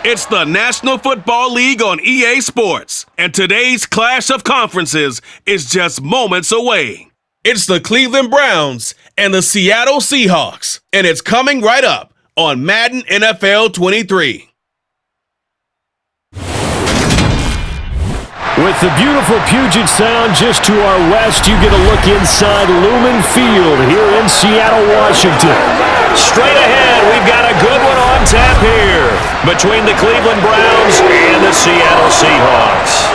It's the National Football League on EA Sports, and today's clash of conferences is just moments away. It's the Cleveland Browns and the Seattle Seahawks, and it's coming right up on Madden NFL 23. With the beautiful Puget Sound just to our west, you get a look inside Lumen Field here in Seattle, Washington. Straight ahead, we've got a good one on tap here between the Cleveland Browns and the Seattle Seahawks.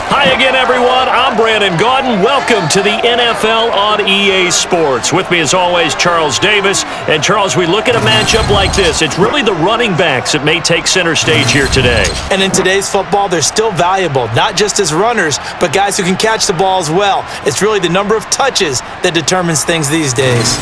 Hi again, everyone. I'm Brandon Gaudin. Welcome to the NFL on EA Sports. With me, as always, Charles Davis. And, Charles, we look at a matchup like this. It's really the running backs that may take center stage here today. And in today's football, they're still valuable, not just as runners, but guys who can catch the ball as well. It's really the number of touches that determines things these days.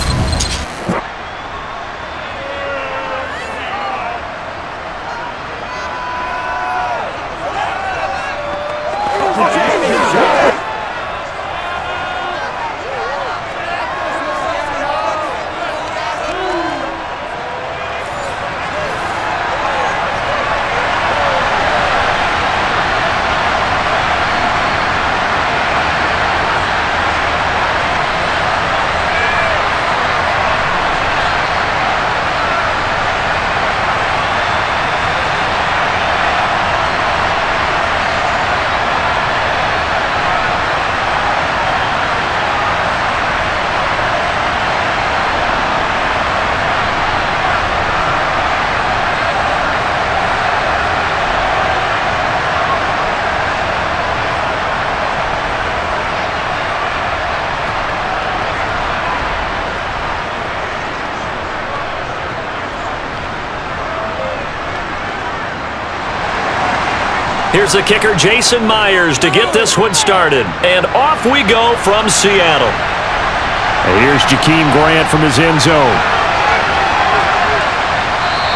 Here's the kicker, Jason Myers, to get this one started. And off we go from Seattle. And here's Jakeem Grant from his end zone.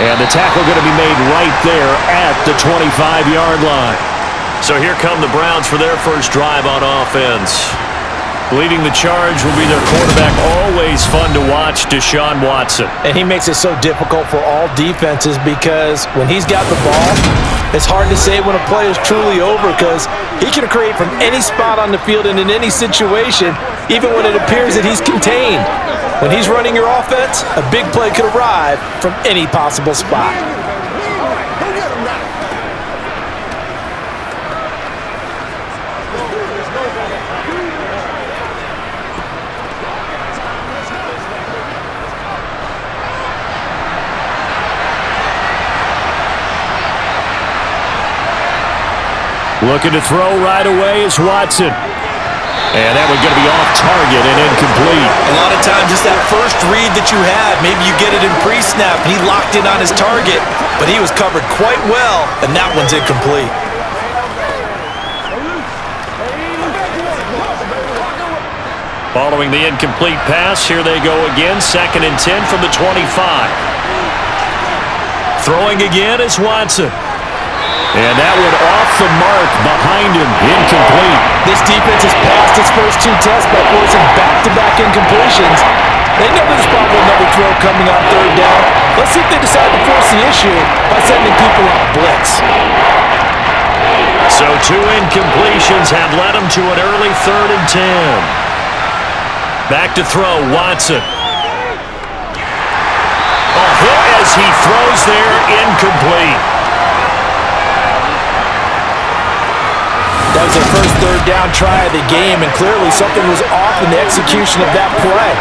And the tackle going to be made right there at the 25-yard line. So here come the Browns for their first drive on offense. Leading the charge will be their quarterback. Always fun to watch, Deshaun Watson. And he makes it so difficult for all defenses because when he's got the ball, it's hard to say when a play is truly over because he can create from any spot on the field and in any situation, even when it appears that he's contained. When he's running your offense, a big play could arrive from any possible spot. Looking to throw right away is Watson. And that one's going to be off target and incomplete. A lot of times just that first read that you have, maybe you get it in pre-snap and he locked in on his target, but he was covered quite well, and that one's incomplete. Following the incomplete pass, here they go again, 2nd and 10 from the 25. Throwing again is Watson. And that one off the mark behind him, incomplete. This defense has passed its first 2 tests by forcing back-to-back incompletions. They know there's probably another throw coming on 3rd down. Let's see if they decide to force the issue by sending people on blitz. So 2 incompletions have led them to an early 3rd and 10. Back to throw, Watson. A hit as he throws there, incomplete. That was their first 3rd down try of the game, and clearly something was off in the execution of that play.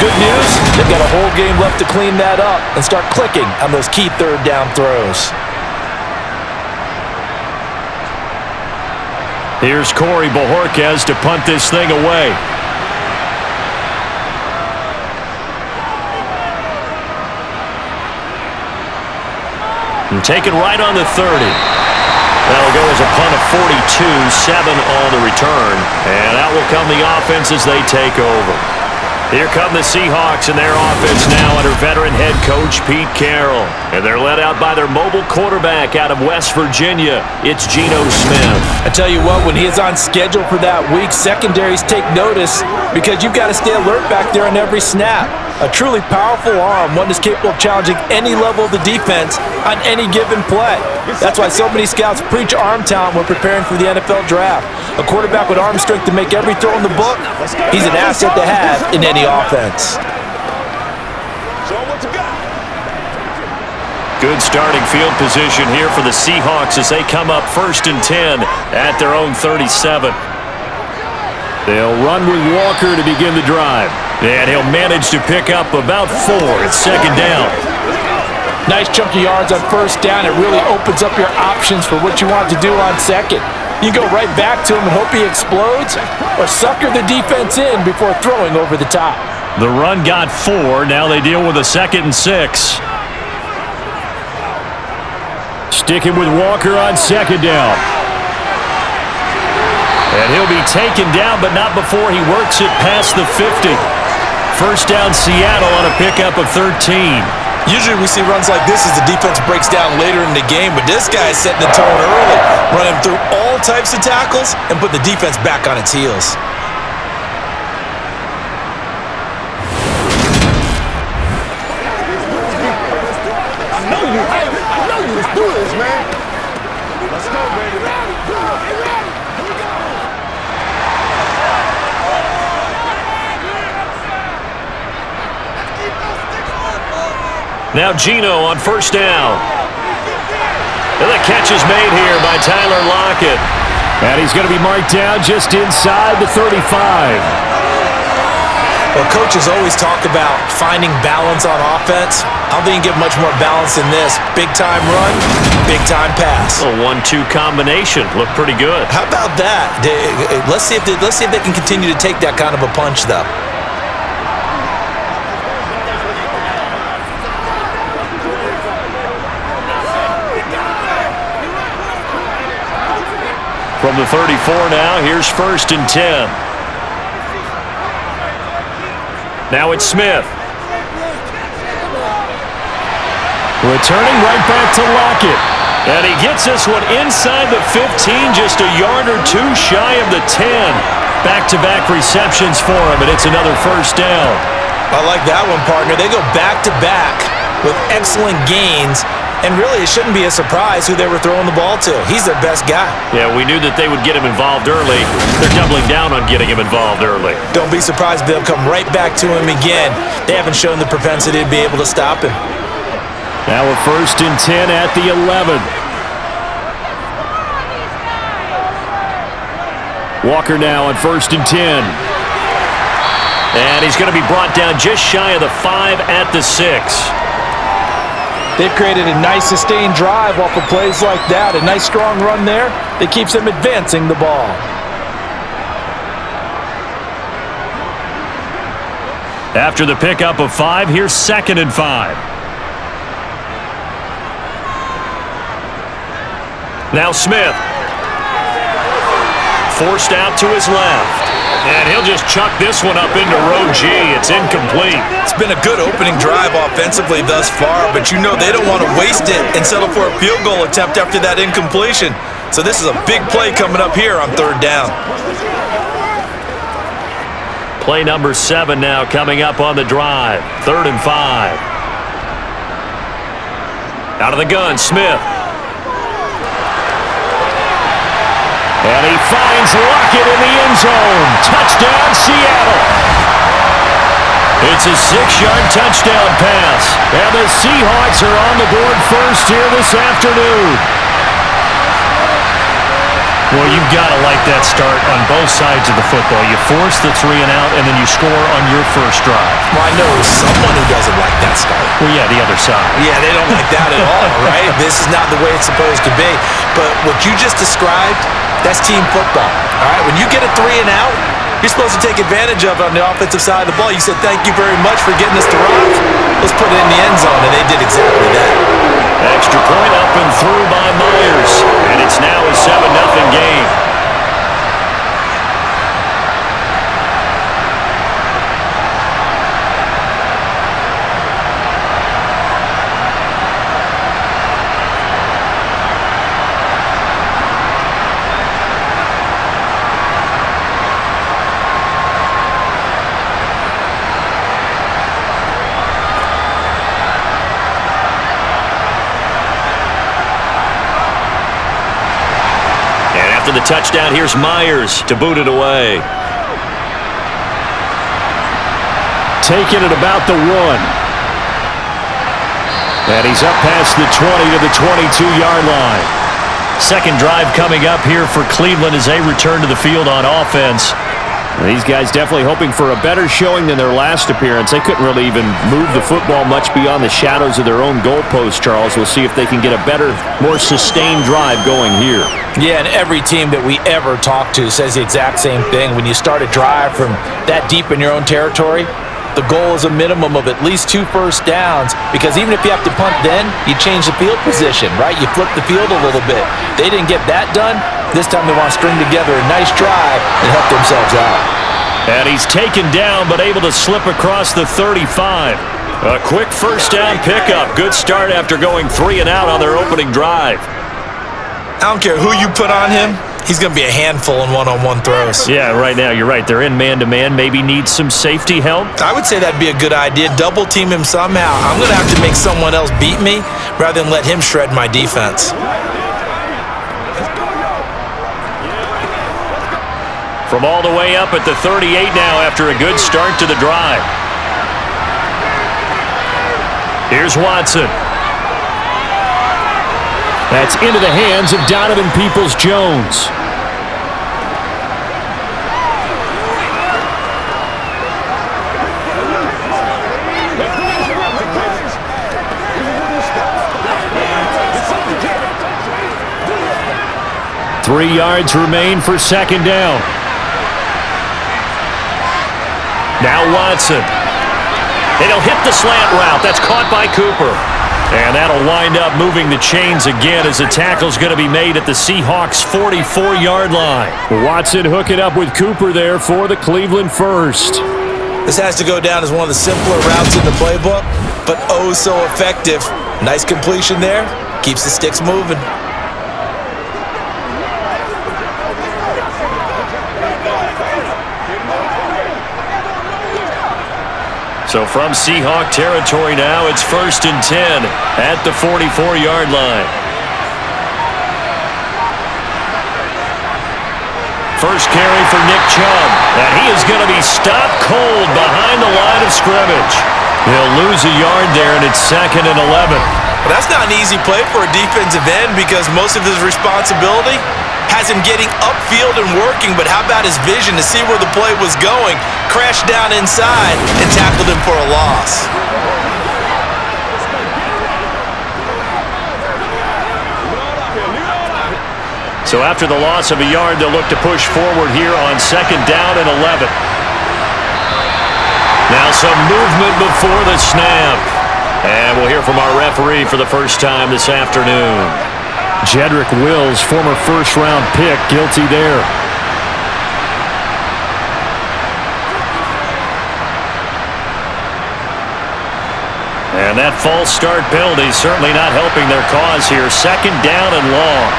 Good news, they've got a whole game left to clean that up and start clicking on those key 3rd down throws. Here's Corey Bojorquez to punt this thing away. And taken right on the 30. That'll go as a punt of 42, 7 on the return. And out will come the offense as they take over. Here come the Seahawks and their offense now under veteran head coach Pete Carroll. And they're led out by their mobile quarterback out of West Virginia. It's Geno Smith. I tell you what, when he is on schedule for that week, secondaries take notice because you've got to stay alert back there on every snap. A truly powerful arm, one that's capable of challenging any level of the defense on any given play. That's why so many scouts preach arm talent when preparing for the NFL draft. A quarterback with arm strength to make every throw in the book, he's an asset to have in any offense. Good starting field position here for the Seahawks as they come up 1st and 10 at their own 37. They'll run with Walker to begin the drive. And he'll manage to pick up about 4. It's 2nd down. Nice chunky yards on 1st down. It really opens up your options for what you want to do on 2nd. You go right back to him and hope he explodes, or sucker the defense in before throwing over the top. The run got 4. Now they deal with a 2nd and 6. Sticking with Walker on 2nd down. And he'll be taken down, but not before he works it past the 50. 1st down Seattle on a pickup of 13. Usually we see runs like this as the defense breaks down later in the game, but this guy's setting the tone early, running through all types of tackles and put the defense back on its heels. I know you can do this, man. Let's go, baby. Now Geno on 1st down. And the catch is made here by Tyler Lockett. And he's going to be marked down just inside the 35. Well, coaches always talk about finding balance on offense. I don't think you can get much more balance than this. Big-time run, big-time pass. A 1-2 combination. Looked pretty good. How about that? Let's see if they can continue to take that kind of a punch, though. From the 34 now, here's 1st and 10. Now it's Smith. Returning right back to Lockett. And he gets this one inside the 15, just a yard or 2 shy of the 10. Back-to-back receptions for him, and it's another 1st down. I like that one, partner. They go back-to-back with excellent gains. And really, it shouldn't be a surprise who they were throwing the ball to. He's their best guy. Yeah, we knew that they would get him involved early. They're doubling down on getting him involved early. Don't be surprised if they'll come right back to him again. They haven't shown the propensity to be able to stop him. Now a 1st and 10 at the 11. Walker now on 1st and 10. And he's going to be brought down just shy of the 5 at the 6. They've created a nice sustained drive off of plays like that. A nice strong run there that keeps them advancing the ball. After the pickup of 5, here's 2nd and 5. Now Smith. Forced out to his left. And he'll just chuck this one up into row G. It's incomplete. It's been a good opening drive offensively thus far, but you know they don't want to waste it and settle for a field goal attempt after that incompletion. So this is a big play coming up here on 3rd down. Play number 7 now coming up on the drive. 3rd and 5. Out of the gun, Smith. And he finds Lockett in the end zone. Touchdown, Seattle. It's a 6-yard touchdown pass. And the Seahawks are on the board first here this afternoon. Well, you've got to like that start on both sides of the football. You force the 3 and out, and then you score on your first drive. Well, I know someone who doesn't like that start. Well, yeah, the other side. Yeah, they don't like that at all, right? This is not the way it's supposed to be. But what you just described, that's team football, all right? When you get a 3 and out, you're supposed to take advantage of it on the offensive side of the ball. You said, thank you very much for getting us to rock. Let's put it in the end zone, and they did exactly that. Extra point up and through by Myers. And it's now a 7-0 game. After the touchdown, here's Myers to boot it away. Taking it about the 1. And he's up past the 20 to the 22-yard line. Second drive coming up here for Cleveland as they return to the field on offense. These guys definitely hoping for a better showing than their last appearance. They couldn't really even move the football much beyond the shadows of their own goalpost, Charles. We'll see if they can get a better, more sustained drive going here. Yeah, and every team that we ever talk to says the exact same thing. When you start a drive from that deep in your own territory, the goal is a minimum of at least 2 first downs, because even if you have to punt then, you change the field position, right? You flip the field a little bit. They didn't get that done. This time they want to string together a nice drive and help themselves out. And he's taken down, but able to slip across the 35. A quick first down pickup. Good start after going 3 and out on their opening drive. I don't care who you put on him. He's going to be a handful in one-on-one throws. Yeah, right now, you're right. They're in man-to-man. Maybe needs some safety help. I would say that'd be a good idea. Double team him somehow. I'm going to have to make someone else beat me rather than let him shred my defense. From all the way up at the 38 now after a good start to the drive. Here's Watson. That's into the hands of Donovan Peoples-Jones. Three yards remain for second down. Now Watson. And he'll hit the slant route. That's caught by Cooper. And that'll wind up moving the chains again as the tackle's going to be made at the Seahawks' 44-yard line. Watson hooking up with Cooper there for the Cleveland first. This has to go down as one of the simpler routes in the playbook, but oh so effective. Nice completion there. Keeps the sticks moving. So from Seahawk territory now, it's 1st and 10 at the 44-yard line. First carry for Nick Chubb, and he is going to be stopped cold behind the line of scrimmage. He'll lose a yard there, and it's 2nd and 11. Well, that's not an easy play for a defensive end because most of his responsibility has him getting upfield and working, but how about his vision to see where the play was going, crashed down inside, and tackled him for a loss. So after the loss of a yard, they'll look to push forward here on 2nd down and 11. Now some movement before the snap. And we'll hear from our referee for the first time this afternoon. Jedrick Wills, former first-round pick, guilty there. And that false start penalty certainly not helping their cause here. 2nd down and long.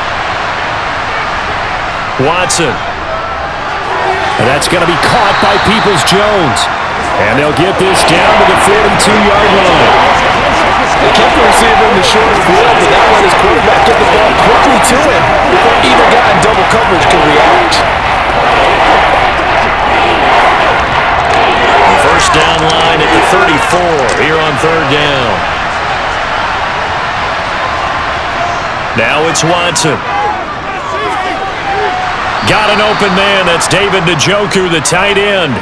Watson. And that's going to be caught by Peoples-Jones. And they'll get this down to the 42-yard line. They kept the receiver in the short field, but that let his quarterback get the ball quickly to him before either guy in double coverage could react. The first down line at the 34 here on 3rd down. Now it's Watson. Got an open man. That's David Njoku, the tight end.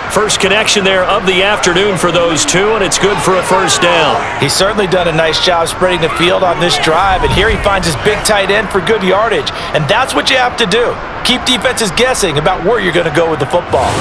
First connection there of the afternoon for those two, and it's good for a first down. He's certainly done a nice job spreading the field on this drive, and here he finds his big tight end for good yardage. And that's what you have to do. Keep defenses guessing about where you're going to go with the football.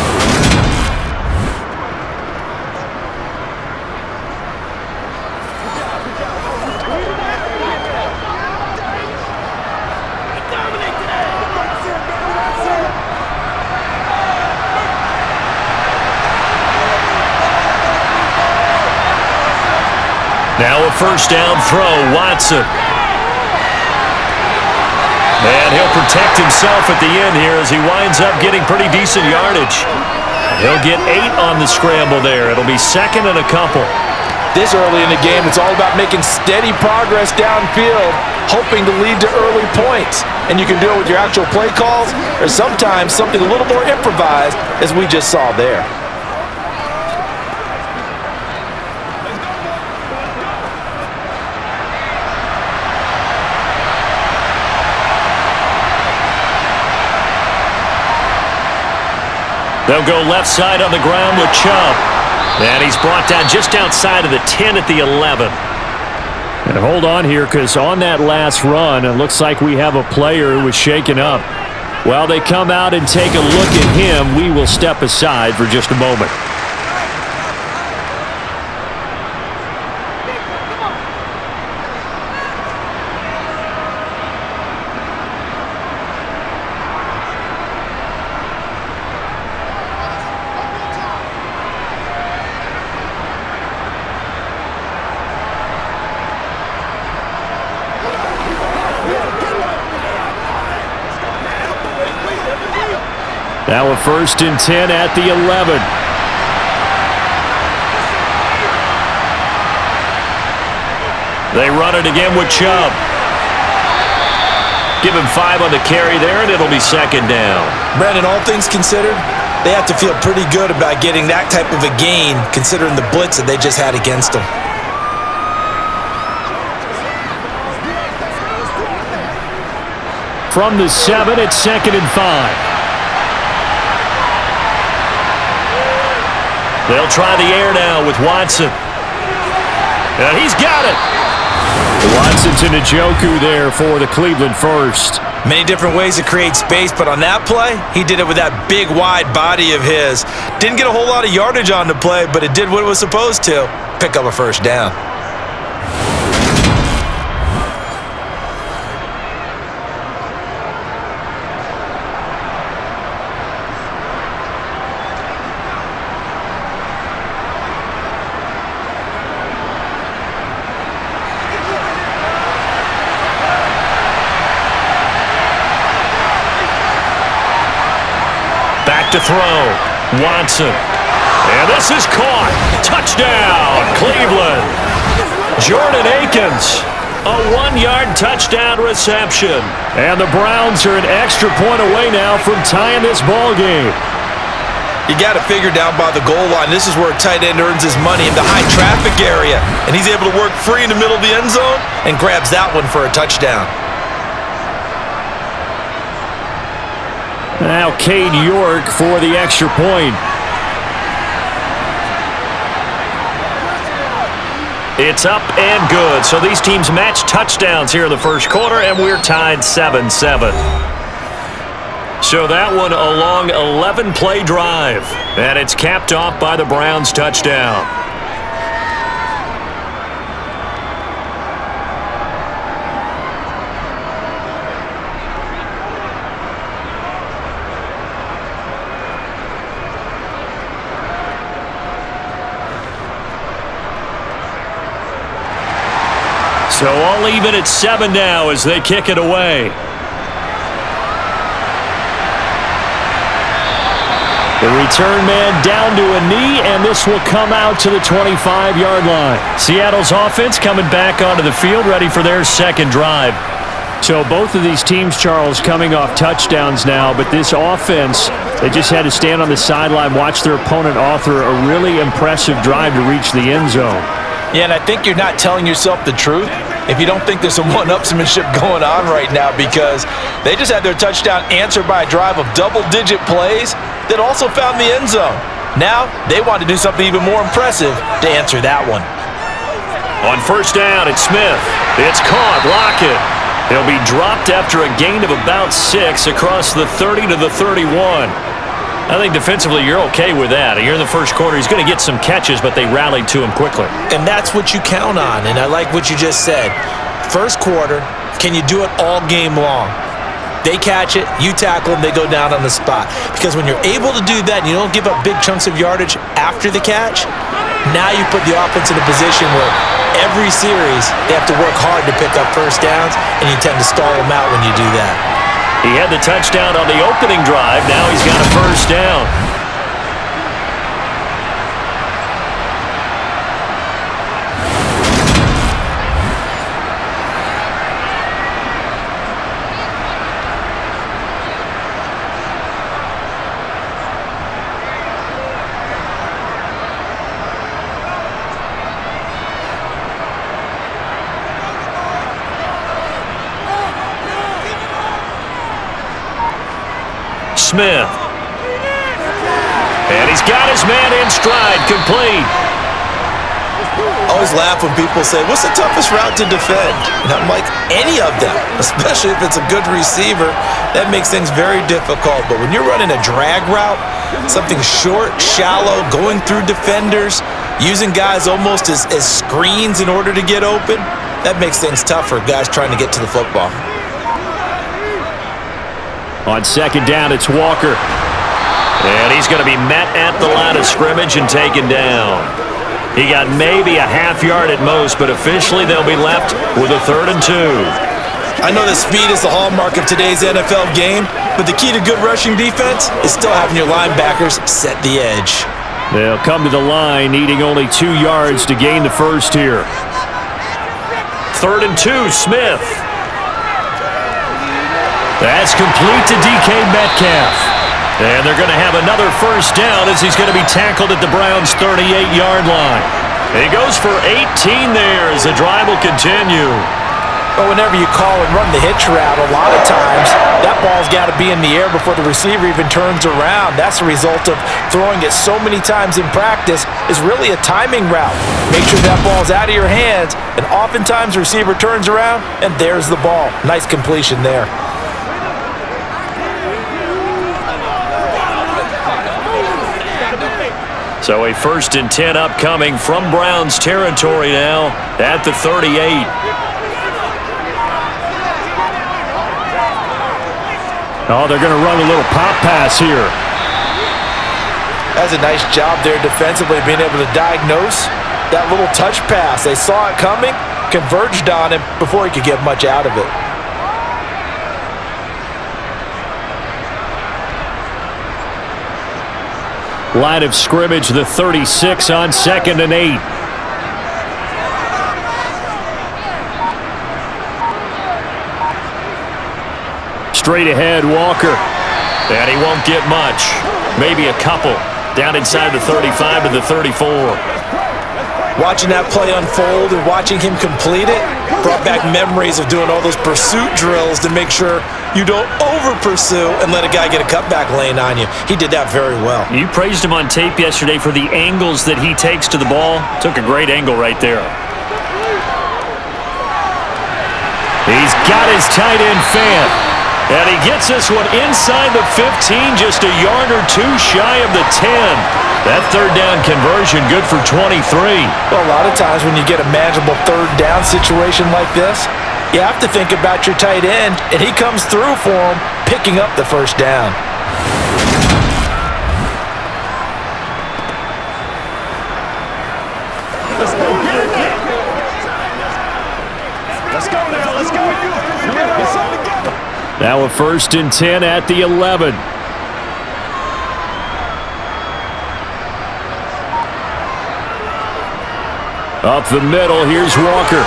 Now a first down throw, Watson. And he'll protect himself at the end here as he winds up getting pretty decent yardage. He'll get 8 on the scramble there. It'll be 2nd and a couple. This early in the game, it's all about making steady progress downfield, hoping to lead to early points. And you can do it with your actual play calls, or sometimes something a little more improvised, as we just saw there. They'll go left side on the ground with Chubb. And he's brought down just outside of the 10 at the 11. And hold on here, because on that last run, it looks like we have a player who was shaken up. While they come out and take a look at him, we will step aside for just a moment. Now a 1st and 10 at the 11. They run it again with Chubb. Give him 5 on the carry there, and it'll be 2nd down. Brandon, all things considered, they have to feel pretty good about getting that type of a gain, considering the blitz that they just had against them. From the 7, it's 2nd and 5. They'll try the air now with Watson. And he's got it. Watson to Njoku there for the Cleveland first. Many different ways to create space, but on that play, he did it with that big, wide body of his. Didn't get a whole lot of yardage on the play, but it did what it was supposed to. Pick up a 1st down. To throw. Watson. And this is caught. Touchdown, Cleveland. Jordan Akins. A 1-yard touchdown reception. And the Browns are an extra point away now from tying this ball game. You got to figure down by the goal line. This is where a tight end earns his money, in the high traffic area. And he's able to work free in the middle of the end zone and grabs that one for a touchdown. Now Cade York for the extra point. It's up and good. So these teams match touchdowns here in the first quarter, and we're tied 7-7. So that one a long 11-play drive, and it's capped off by the Browns' touchdown. So all even at 7 now as they kick it away. The return man down to a knee, and this will come out to the 25-yard line. Seattle's offense coming back onto the field, ready for their 2nd drive. So both of these teams, Charles, coming off touchdowns now, but this offense, they just had to stand on the sideline, watch their opponent author a really impressive drive to reach the end zone. Yeah, and I think you're not telling yourself the truth if you don't think there's some one-upsmanship going on right now, because they just had their touchdown answered by a drive of double-digit plays that also found the end zone. Now, they want to do something even more impressive to answer that one. On 1st down, it's Smith. It's caught. Lockett. He'll be dropped after a gain of about 6 across the 30 to the 31. I think defensively you're okay with that. Here in the first quarter, he's going to get some catches, but they rallied to him quickly. And that's what you count on, and I like what you just said. First quarter, can you do it all game long? They catch it, you tackle them, they go down on the spot. Because when you're able to do that and you don't give up big chunks of yardage after the catch, now you put the offense in a position where every series they have to work hard to pick up 1st downs, and you tend to stall them out when you do that. He had the touchdown on the opening drive. Now he's got a 1st down. Smith. And he's got his man in stride, complete. I always laugh when people say, what's the toughest route to defend? And I'm like, any of them, especially if it's a good receiver. That makes things very difficult. But when you're running a drag route, something short, shallow, going through defenders, using guys almost as screens in order to get open, that makes things tough for guys trying to get to the football. On second down, it's Walker. And he's going to be met at the line of scrimmage and taken down. He got maybe a half yard at most, but officially they'll be left with a 3rd and 2. I know that speed is the hallmark of today's NFL game, but the key to good rushing defense is still having your linebackers set the edge. They'll come to the line, needing only 2 yards to gain the first here. 3rd and 2, Smith. That's complete to DK Metcalf. And they're going to have another first down as he's going to be tackled at the Browns' 38-yard line. He goes for 18 there as the drive will continue. But whenever you call and run the hitch route, a lot of times that ball's got to be in the air before the receiver even turns around. That's the result of throwing it so many times in practice is really a timing route. Make sure that ball's out of your hands, and oftentimes the receiver turns around, and there's the ball. Nice completion there. So a 1st and 10 upcoming from Browns territory now at the 38. Oh, they're going to run a little pop pass here. That's a nice job there defensively, being able to diagnose that little touch pass. They saw it coming, converged on him before he could get much out of it. Line of scrimmage, the 36 on 2nd and 8. Straight ahead, Walker. And he won't get much. Maybe a couple. Down inside the 35 and the 34. Watching that play unfold and watching him complete it brought back memories of doing all those pursuit drills to make sure you don't over-pursue and let a guy get a cutback lane on you. He did that very well. You praised him on tape yesterday for the angles that he takes to the ball. Took a great angle right there. He's got his tight end fan. And he gets this one inside the 15, just a yard or two shy of the 10. That 3rd down conversion good for 23. Well, a lot of times when you get a manageable 3rd down situation like this, you have to think about your tight end, and he comes through for him, picking up the first down. Let's go get it. Let's go now. Let's go. We're going to get something together. Now a 1st and 10 at the 11. Up the middle, here's Walker.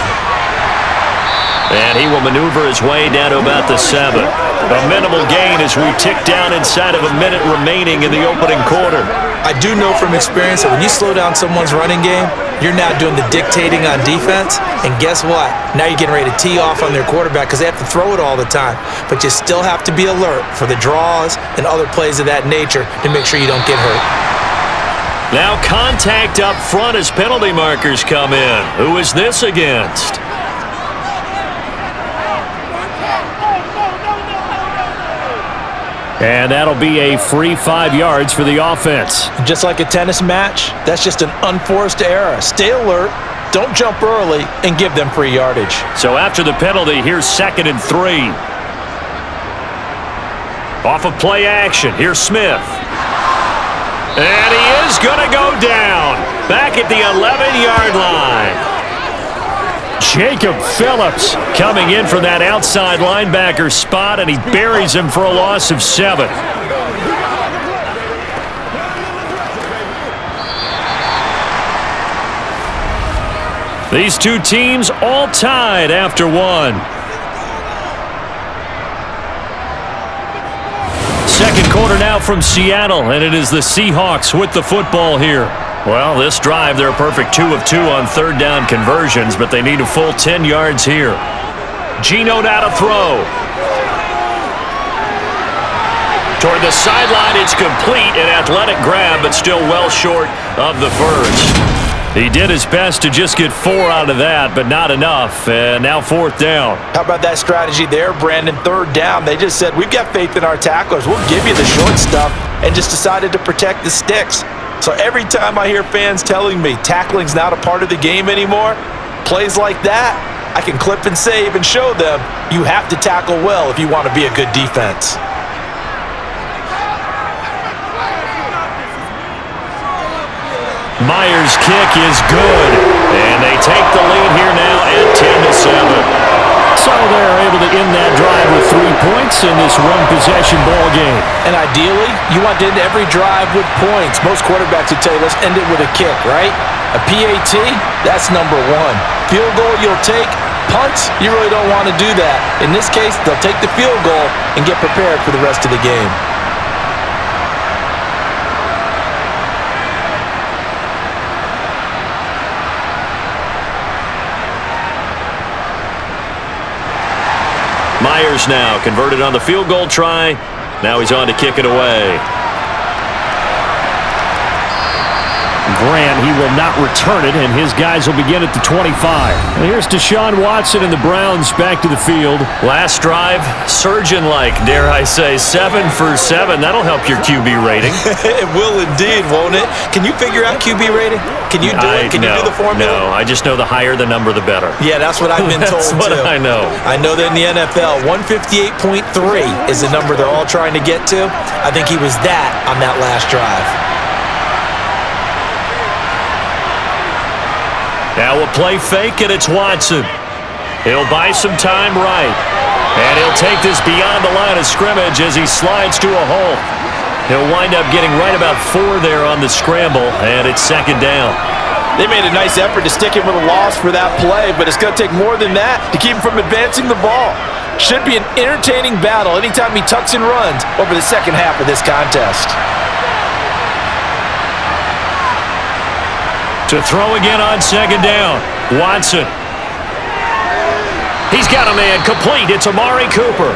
And he will maneuver his way down to about the 7. A minimal gain as we tick down inside of a minute remaining in the opening quarter. I do know from experience that when you slow down someone's running game, you're now doing the dictating on defense, and guess what? Now you're getting ready to tee off on their quarterback because they have to throw it all the time. But you still have to be alert for the draws and other plays of that nature to make sure you don't get hurt. Now contact up front as penalty markers come in. Who is this against? And that'll be a free 5 yards for the offense. Just like a tennis match, that's just an unforced error. Stay alert, don't jump early, and give them free yardage. So after the penalty, here's 2nd and 3. Off of play action, here's Smith. And he is going to go down. Back at the 11-yard line. Jacob Phillips coming in for that outside linebacker spot, and he buries him for a loss of 7. These two teams all tied after 1. Second quarter now from Seattle, and it is the Seahawks with the football here. Well, this drive, they're a perfect 2 of 2 on 3rd down conversions, but they need a full 10 yards here. Geno now to throw. Toward the sideline, it's complete. An athletic grab, but still well short of the first. He did his best to just get 4 out of that, but not enough. And now 4th down. How about that strategy there, Brandon? 3rd down. They just said, we've got faith in our tacklers. We'll give you the short stuff, and just decided to protect the sticks. So every time I hear fans telling me tackling's not a part of the game anymore, plays like that, I can clip and save and show them you have to tackle well if you want to be a good defense. Myers' kick is good, and they take the lead here now at 10-7. So they're able to end that drive with 3 points in this one-possession ball game. And ideally, you want to end every drive with points. Most quarterbacks would tell you, let's end it with a kick, right? A PAT, that's number 1. Field goal you'll take. Punts, you really don't want to do that. In this case, they'll take the field goal and get prepared for the rest of the game. Myers now converted on the field goal try. Now he's on to kick it away. Grant, he will not return it, and his guys will begin at the 25. And here's Deshaun Watson and the Browns back to the field. Last drive, surgeon-like, dare I say, 7 for 7. That'll help your QB rating. It will indeed, won't it? Can you figure out QB rating? Can you do it? Can you do the formula? No, I just know the higher the number, the better. Yeah, that's what I've been told, That's what too. I know. I know that in the NFL, 158.3 is the number they're all trying to get to. I think he was that on that last drive. Now a play fake, and it's Watson. He'll buy some time right. And he'll take this beyond the line of scrimmage as he slides to a hole. He'll wind up getting right about 4 there on the scramble, and it's 2nd down. They made a nice effort to stick him with a loss for that play, but it's going to take more than that to keep him from advancing the ball. Should be an entertaining battle anytime he tucks and runs over the second half of this contest. To throw again on 2nd down, Watson. He's got a man complete. It's Amari Cooper.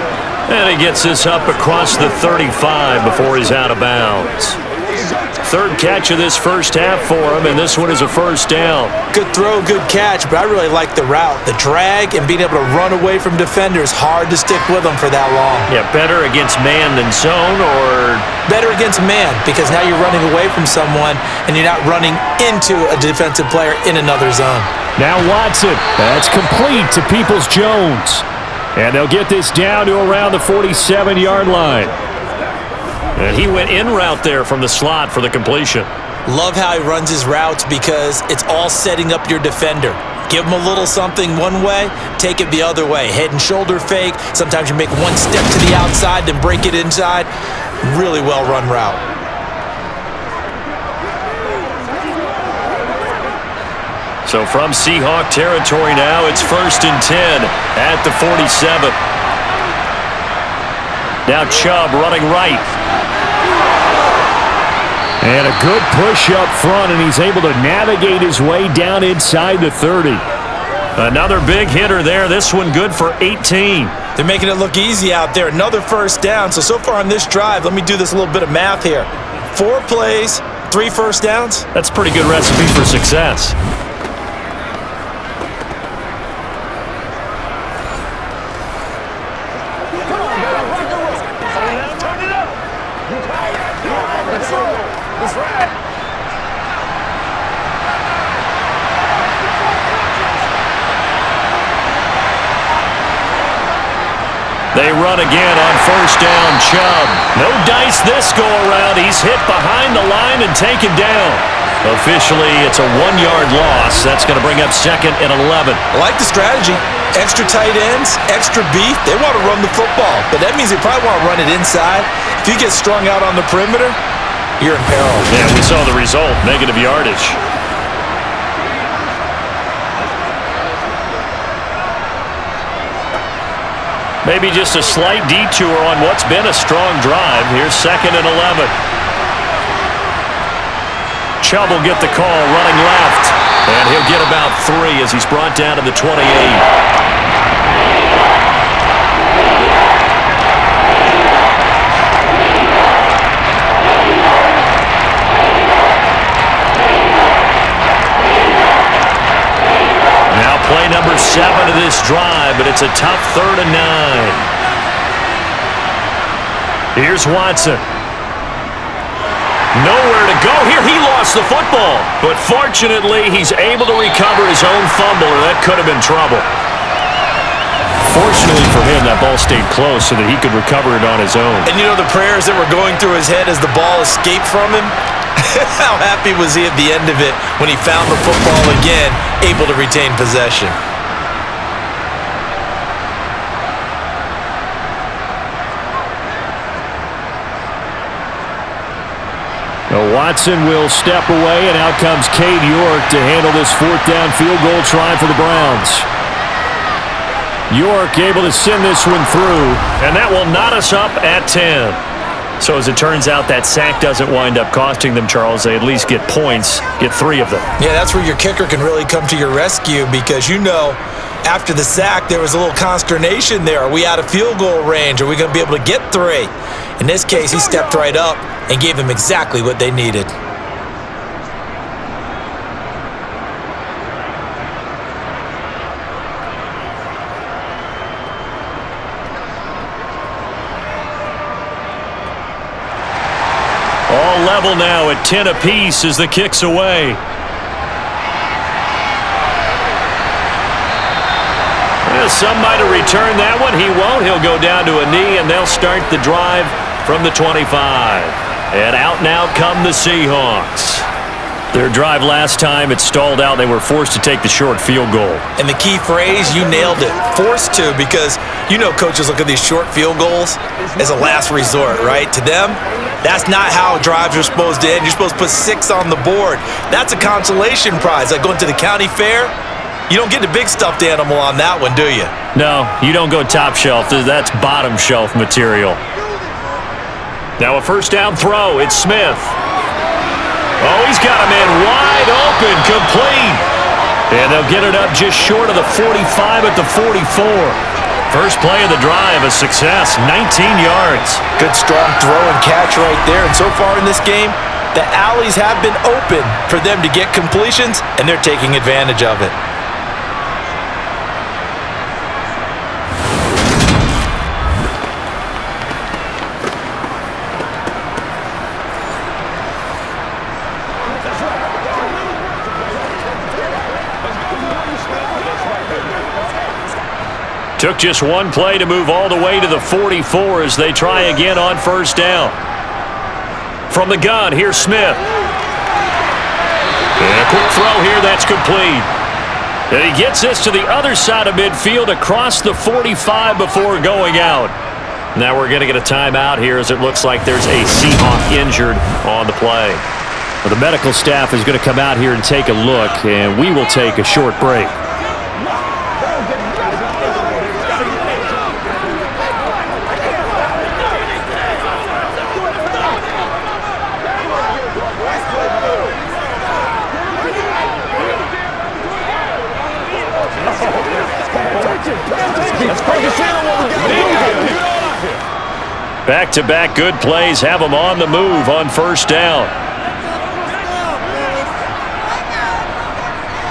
And he gets this up across the 35 before he's out of bounds. 3rd catch of this first half for him, and this one is a 1st down. Good throw, good catch, but I really like the route. The drag and being able to run away from defenders, hard to stick with them for that long. Yeah, better against man than zone, or? Better against man, because now you're running away from someone and you're not running into a defensive player in another zone. Now Watson. That's complete to Peoples-Jones. And they'll get this down to around the 47-yard line. And he went in route there from the slot for the completion. Love how he runs his routes because it's all setting up your defender. Give him a little something one way, take it the other way. Head and shoulder fake. Sometimes you make one step to the outside, then break it inside. Really well run route. So from Seahawk territory now, it's 1st and 10 at the 47. Now Chubb running right. And a good push up front, and he's able to navigate his way down inside the 30. Another big hitter there. This one good for 18. They're making it look easy out there. Another 1st down. So far on this drive, let me do this a little bit of math here. 4 plays, 3 1st downs. That's a pretty good recipe for success. They run again on 1st down, Chubb. No dice this go-around. He's hit behind the line and taken down. Officially, it's a 1-yard loss. That's going to bring up 2nd and 11. I like the strategy. Extra tight ends, extra beef. They want to run the football, but that means they probably want to run it inside. If you get strung out on the perimeter, you're in peril. Yeah, we saw the result, negative yardage. Maybe just a slight detour on what's been a strong drive. Here's 2nd and 11. Chubb will get the call running left. And he'll get about 3 as he's brought down to the 28. first 7 of this drive, but it's a tough 3rd and 9. Here's Watson. Nowhere to go here. He lost the football, but fortunately, he's able to recover his own fumble, or that could have been trouble. Fortunately for him, that ball stayed close so that he could recover it on his own. And you know the prayers that were going through his head as the ball escaped from him? How happy was he at the end of it when he found the football again, able to retain possession? Now Watson will step away, and out comes Cade York to handle this 4th down field goal try for the Browns. York able to send this one through, and that will knot us up at 10. So as it turns out, that sack doesn't wind up costing them, Charles. They at least get points, get 3 of them. Yeah, that's where your kicker can really come to your rescue because you know after the sack there was a little consternation there. Are we out of field goal range? Are we going to be able to get 3? In this case, he stepped right up and gave them exactly what they needed. All level now at 10 apiece as the kick's away. Well, some might have returned that one. He won't. He'll go down to a knee, and they'll start the drive from the 25. And out now come the Seahawks. Their drive last time, it stalled out. They were forced to take the short field goal. And the key phrase, you nailed it. Forced to, because you know coaches look at these short field goals as a last resort, right? To them, that's not how drives are supposed to end. You're supposed to put 6 on the board. That's a consolation prize. Like going to the county fair, you don't get the big stuffed animal on that one, do you? No, you don't go top shelf. That's bottom shelf material. Now a first down throw. It's Smith. Oh, he's got a man wide open, complete. And they'll get it up just short of the 45 at the 44. First play of the drive, a success, 19 yards. Good strong throw and catch right there. And so far in this game, the alleys have been open for them to get completions, and they're taking advantage of it. Took just one play to move all the way to the 44 as they try again on first down. From the gun, here's Smith. And a quick throw here, that's complete. And he gets this to the other side of midfield across the 45 before going out. Now we're going to get a timeout here as it looks like there's a Seahawk injured on the play. Well, the medical staff is going to come out here and take a look, and we will take a short break. Back-to-back good plays have them on the move on first down.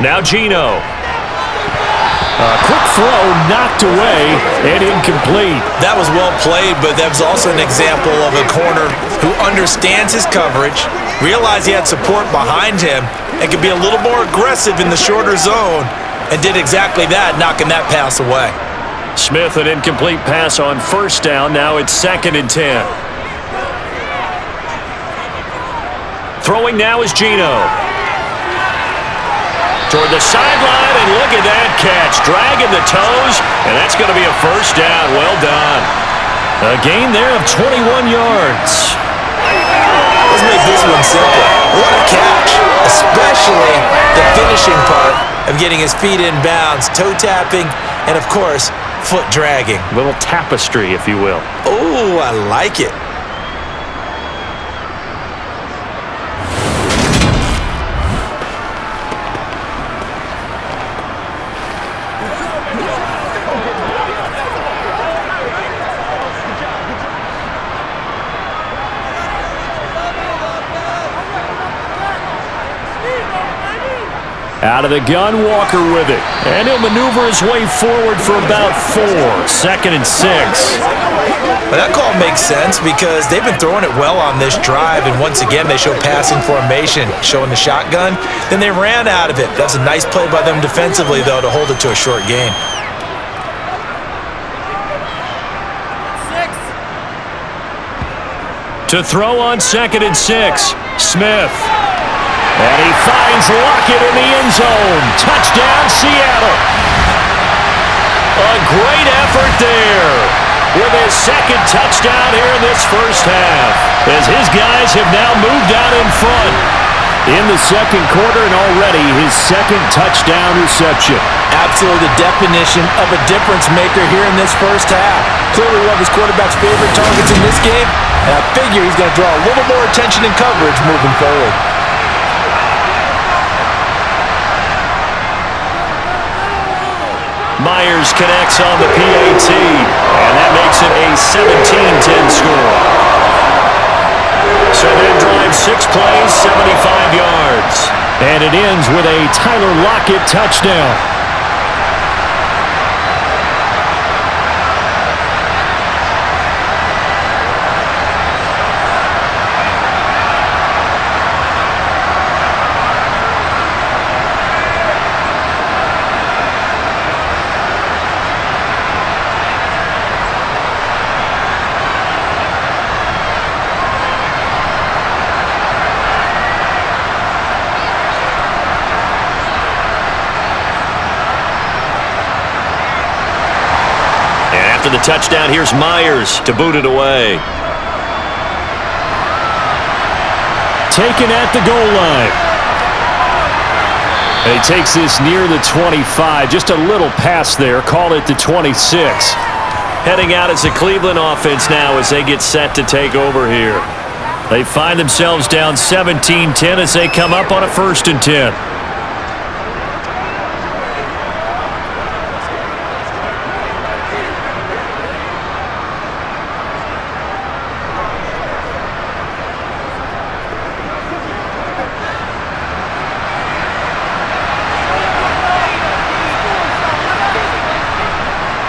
Now Geno. A quick throw knocked away and incomplete. That was well played, but that was also an example of a corner who understands his coverage, realized he had support behind him, and could be a little more aggressive in the shorter zone, and did exactly that, knocking that pass away. Smith, an incomplete pass on first down. Now it's 2nd and 10. Throwing now is Geno. Toward the sideline, and look at that catch. Dragging the toes, and that's going to be a first down. Well done. A gain there of 21 yards. Let's make this one simple. What a catch, especially the finishing part of getting his feet in bounds, toe tapping, and of course, foot dragging. A little tapestry, if you will. Oh, I like it. Out of the gun, Walker with it. And he'll maneuver his way forward for about 4. 2nd and 6. Well, that call makes sense because they've been throwing it well on this drive, and once again they show passing formation, showing the shotgun. Then they ran out of it. That's a nice play by them defensively, though, to hold it to a short gain. To throw on 2nd and 6. Smith. And he finds Lockett in the end zone. Touchdown, Seattle. A great effort there with his 2nd touchdown here in this first half, as his guys have now moved out in front in the 2nd quarter, and already his 2nd touchdown reception. Absolutely the definition of a difference maker here in this first half. Clearly one of his quarterback's favorite targets in this game, and I figure he's going to draw a little more attention and coverage moving forward. Myers connects on the PAT, and that makes it a 17-10 score. So that drive 6 plays, 75 yards. And it ends with a Tyler Lockett touchdown. After the touchdown, here's Myers to boot it away. Taken at the goal line. And he takes this near the 25. Just a little pass there. Call it the 26. Heading out as the Cleveland offense now as they get set to take over here. They find themselves down 17-10 as they come up on a 1st and 10.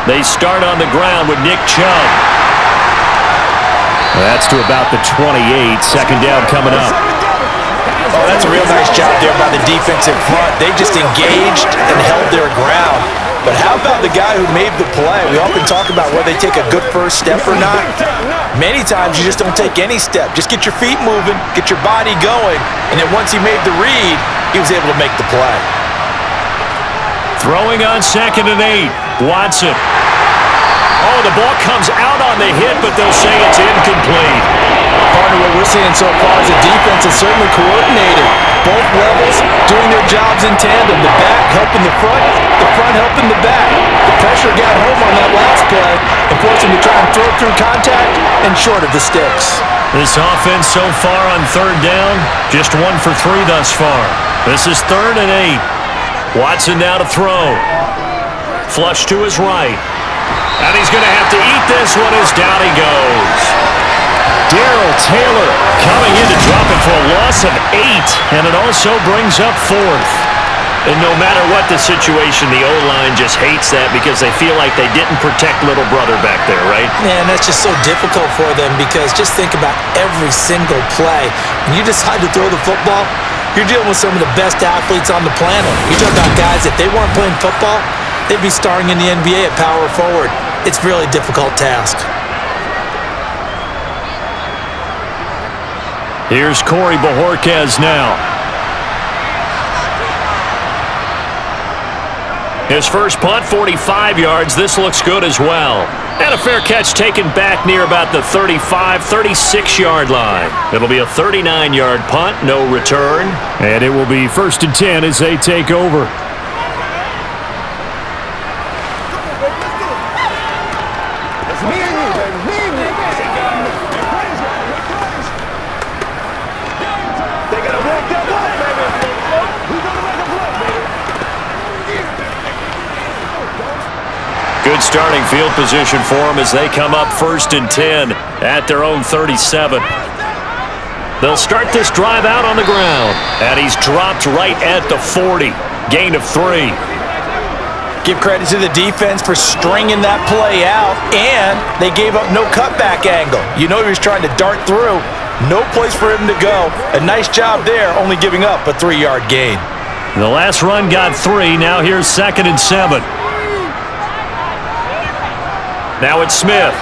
They start on the ground with Nick Chubb. That's to about the 28. 2nd down coming up. Oh, that's a real nice job there by the defensive front. They just engaged and held their ground. But how about the guy who made the play? We often talk about whether they take a good first step or not. Many times you just don't take any step. Just get your feet moving, get your body going, and then once he made the read, he was able to make the play. Throwing on 2nd and 8. Watson. Oh, the ball comes out on the hit, but they'll say it's incomplete. Partner, what we're seeing so far is the defense is certainly coordinated. Both levels doing their jobs in tandem. The back helping the front helping the back. The pressure got home on that last play and forced him to try and throw through contact and short of the sticks. This offense so far on 3rd down, just 1 for 3 thus far. This is 3rd and 8. Watson now to throw. Flush to his right. And he's going to have to eat this one as down he goes. Darrell Taylor coming in to drop it for a loss of 8. And it also brings up 4th. And no matter what the situation, the O-line just hates that because they feel like they didn't protect little brother back there, right? Man, that's just so difficult for them because just think about every single play. When you decide to throw the football, you're dealing with some of the best athletes on the planet. You talk about guys, if they weren't playing football, they'd be starring in the NBA at power forward. It's a really difficult task. Here's Corey Bojorquez now. His first punt, 45 yards. This looks good as well. And a fair catch taken back near about the 35, 36-yard line. It'll be a 39-yard punt, no return. And it will be 1st and 10 as they take over. Good starting field position for them as they come up 1st and 10 at their own 37. They'll start this drive out on the ground, and he's dropped right at the 40. Gain of 3. Give credit to the defense for stringing that play out, and they gave up no cutback angle. You know he was trying to dart through. No place for him to go. A nice job there, only giving up a 3-yard gain. The last run got 3. Now here's 2nd and 7. Now it's Smith.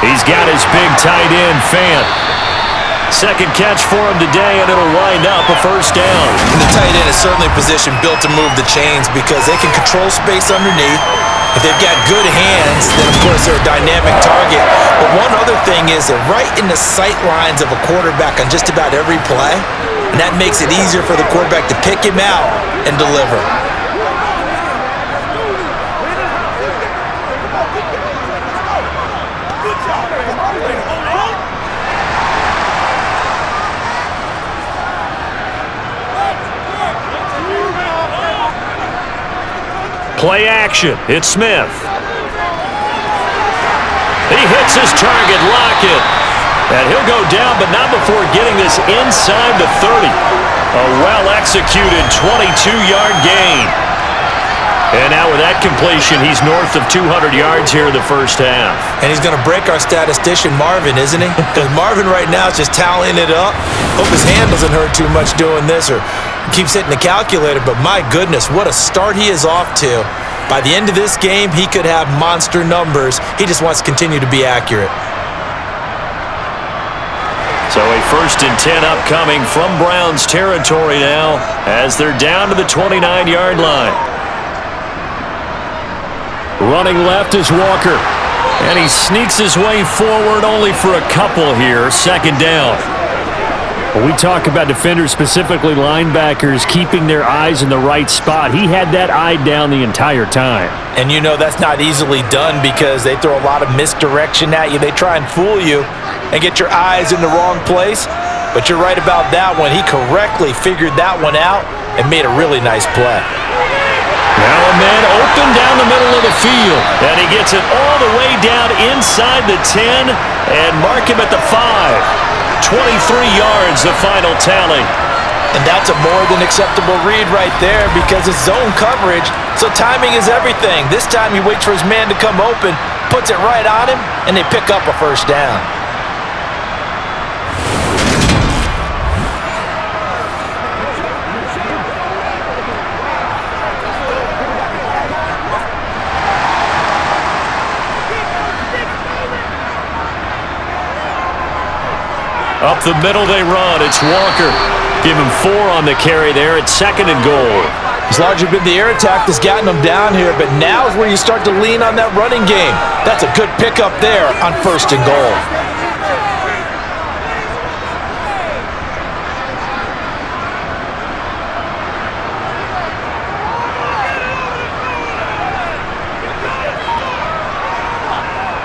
He's got his big tight end, Fant. Second catch for him today, and it'll wind up a first down. And the tight end is certainly a position built to move the chains because they can control space underneath. If they've got good hands, then of course they're a dynamic target. But one other thing is they're right in the sight lines of a quarterback on just about every play. And that makes it easier for the quarterback to pick him out and deliver. Play action. It's Smith. He hits his target, Lockett. And he'll go down, but not before getting this inside the 30. A well-executed 22-yard gain. And now with that completion, he's north of 200 yards here in the first half. And he's going to break our statistician Marvin, isn't he? Because Marvin right now is just tallying it up. Hope his hand doesn't hurt too much doing this or keeps hitting the calculator. But my goodness, what a start he is off to. By the end of this game, he could have monster numbers. He just wants to continue to be accurate. So a 1st and 10 upcoming from Browns territory now as they're down to the 29-yard line. Running left is Walker. And he sneaks his way forward only for a couple here. 2nd down. When we talk about defenders, specifically linebackers, keeping their eyes in the right spot, he had that eye down the entire time. And you know that's not easily done because they throw a lot of misdirection at you. They try and fool you and get your eyes in the wrong place. But you're right about that one. He correctly figured that one out and made a really nice play. Now a man open down the middle of the field. And he gets it all the way down inside the 10 and mark him at the 5. 23 yards, the final tally. And that's a more than acceptable read right there because it's zone coverage, so timing is everything. This time he waits for his man to come open, puts it right on him, and they pick up a first down. Up the middle they run. It's Walker. Give him 4 on the carry there. It's 2nd and goal. It's largely been the air attack that's gotten them down here, but now is where you start to lean on that running game. That's a good pickup there on 1st and goal.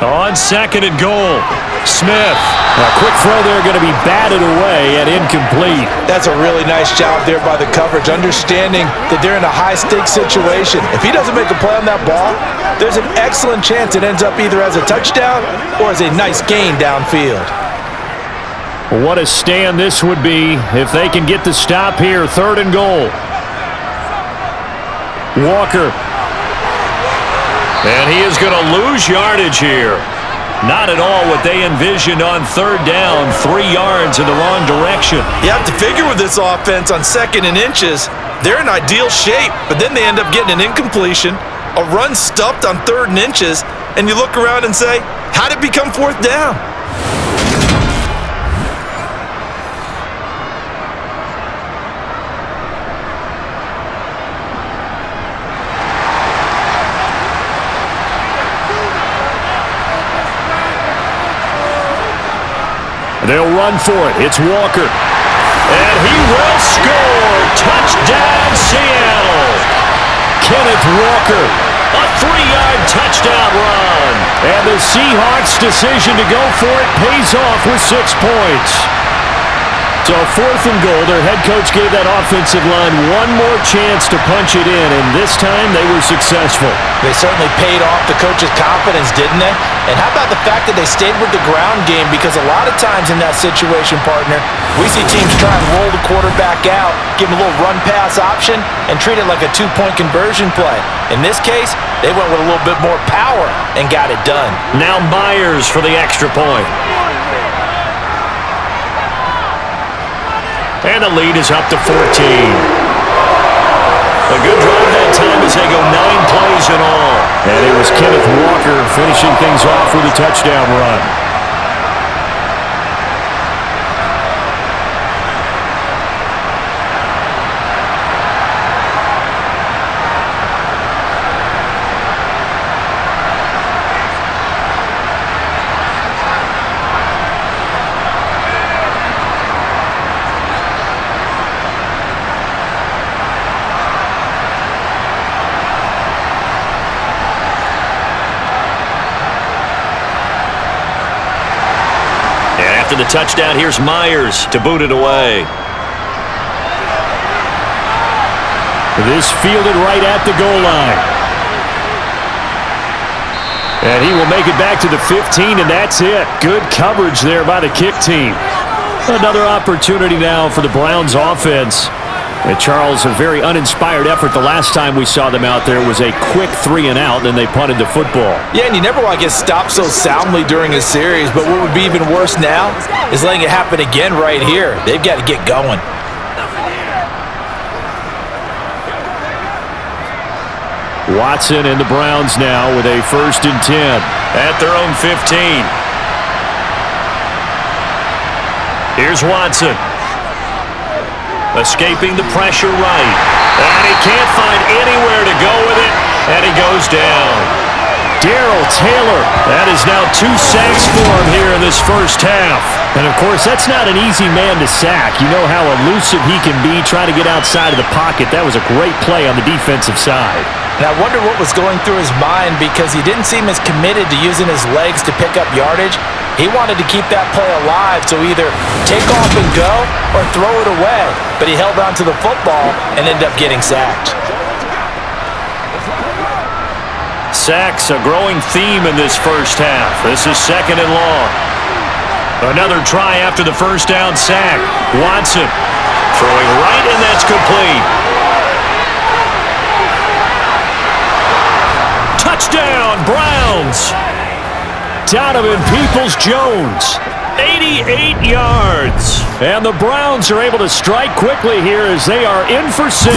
On 2nd and goal, Smith. A quick throw there going to be batted away and incomplete. That's a really nice job there by the coverage, understanding that they're in a high-stakes situation. If he doesn't make a play on that ball, there's an excellent chance it ends up either as a touchdown or as a nice gain downfield. What a stand this would be if they can get the stop here. 3rd and goal. Walker. And he is going to lose yardage here. Not at all what they envisioned on 3rd down. 3 yards in the wrong direction. You have to figure with this offense on 2nd and inches, they're in ideal shape, but then they end up getting an incompletion, a run stuffed on 3rd and inches, and you look around and say, how did it become 4th down? They'll run for it. It's Walker. And he will score. Touchdown, Seattle. Kenneth Walker. A 3-yard touchdown run. And the Seahawks' decision to go for it pays off with 6 points. So 4th and goal. Their head coach gave that offensive line one more chance to punch it in, and this time they were successful. They certainly paid off the coach's confidence, didn't they? And how about the fact that they stayed with the ground game? Because a lot of times in that situation, partner, we see teams try and roll the quarterback out, give him a little run-pass option, and treat it like a two-point conversion play. In this case, they went with a little bit more power and got it done. Now Myers for the extra point. And the lead is up to 14. A good drive that time as they go 9 plays in all. And it was Kenneth Walker finishing things off with a touchdown run. After the touchdown, here's Myers to boot it away. This fielded right at the goal line. And he will make it back to the 15, and that's it. Good coverage there by the kick team. Another opportunity now for the Browns offense. And Charles, a very uninspired effort. The last time we saw them out there was a quick 3-and-out, then they punted the football. Yeah, and you never want to get stopped so soundly during a series, but what would be even worse now is letting it happen again right here. They've got to get going. Watson and the Browns now with a 1st and 10 at their own 15. Here's Watson. Escaping the pressure right. And he can't find anywhere to go with it. And he goes down. Darrell Taylor. That is now 2 sacks for him here in this first half. And, of course, that's not an easy man to sack. You know how elusive he can be trying to get outside of the pocket. That was a great play on the defensive side. And I wonder what was going through his mind because he didn't seem as committed to using his legs to pick up yardage. He wanted to keep that play alive, so either take off and go or throw it away. But he held on to the football and ended up getting sacked. Sacks, a growing theme in this first half. This is 2nd and long. Another try after the first down sack. Watson throwing right, and that's complete. Touchdown, Browns! Donovan Peoples-Jones, 88 yards. And the Browns are able to strike quickly here as they are in for 6.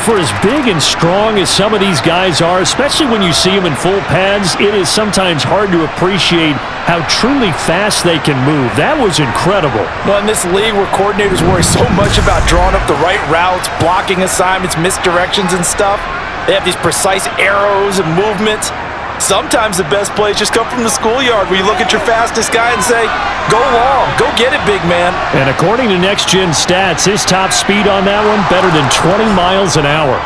For as big and strong as some of these guys are, especially when you see them in full pads, it is sometimes hard to appreciate how truly fast they can move. That was incredible. Well, in this league where coordinators worry so much about drawing up the right routes, blocking assignments, misdirections and stuff, they have these precise arrows and movements. Sometimes the best plays just come from the schoolyard where you look at your fastest guy and say, go long, go get it, big man. And according to Next Gen Stats, his top speed on that one, better than 20 miles an hour.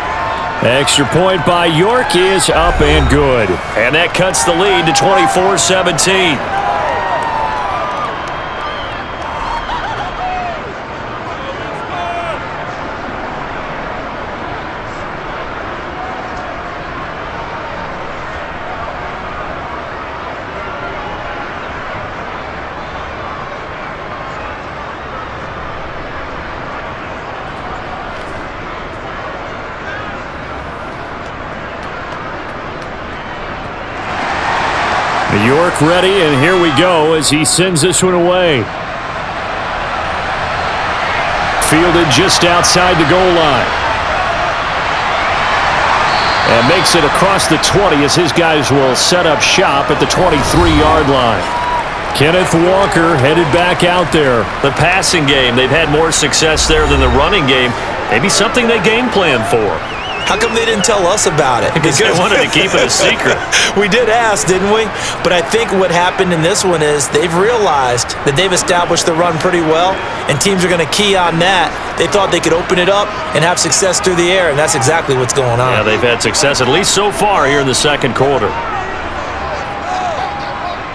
Extra point by York is up and good. And that cuts the lead to 24-17. York ready, and here we go as he sends this one away. Fielded just outside the goal line. And makes it across the 20 as his guys will set up shop at the 23-yard line. Kenneth Walker headed back out there. The passing game, they've had more success there than the running game. Maybe something they game plan for. How come they didn't tell us about it? Because they wanted to keep it a secret. We did ask, didn't we? But I think what happened in this one is they've realized that they've established the run pretty well, and teams are going to key on that. They thought they could open it up and have success through the air, and that's exactly what's going on. Yeah, they've had success, at least so far, here in the second quarter.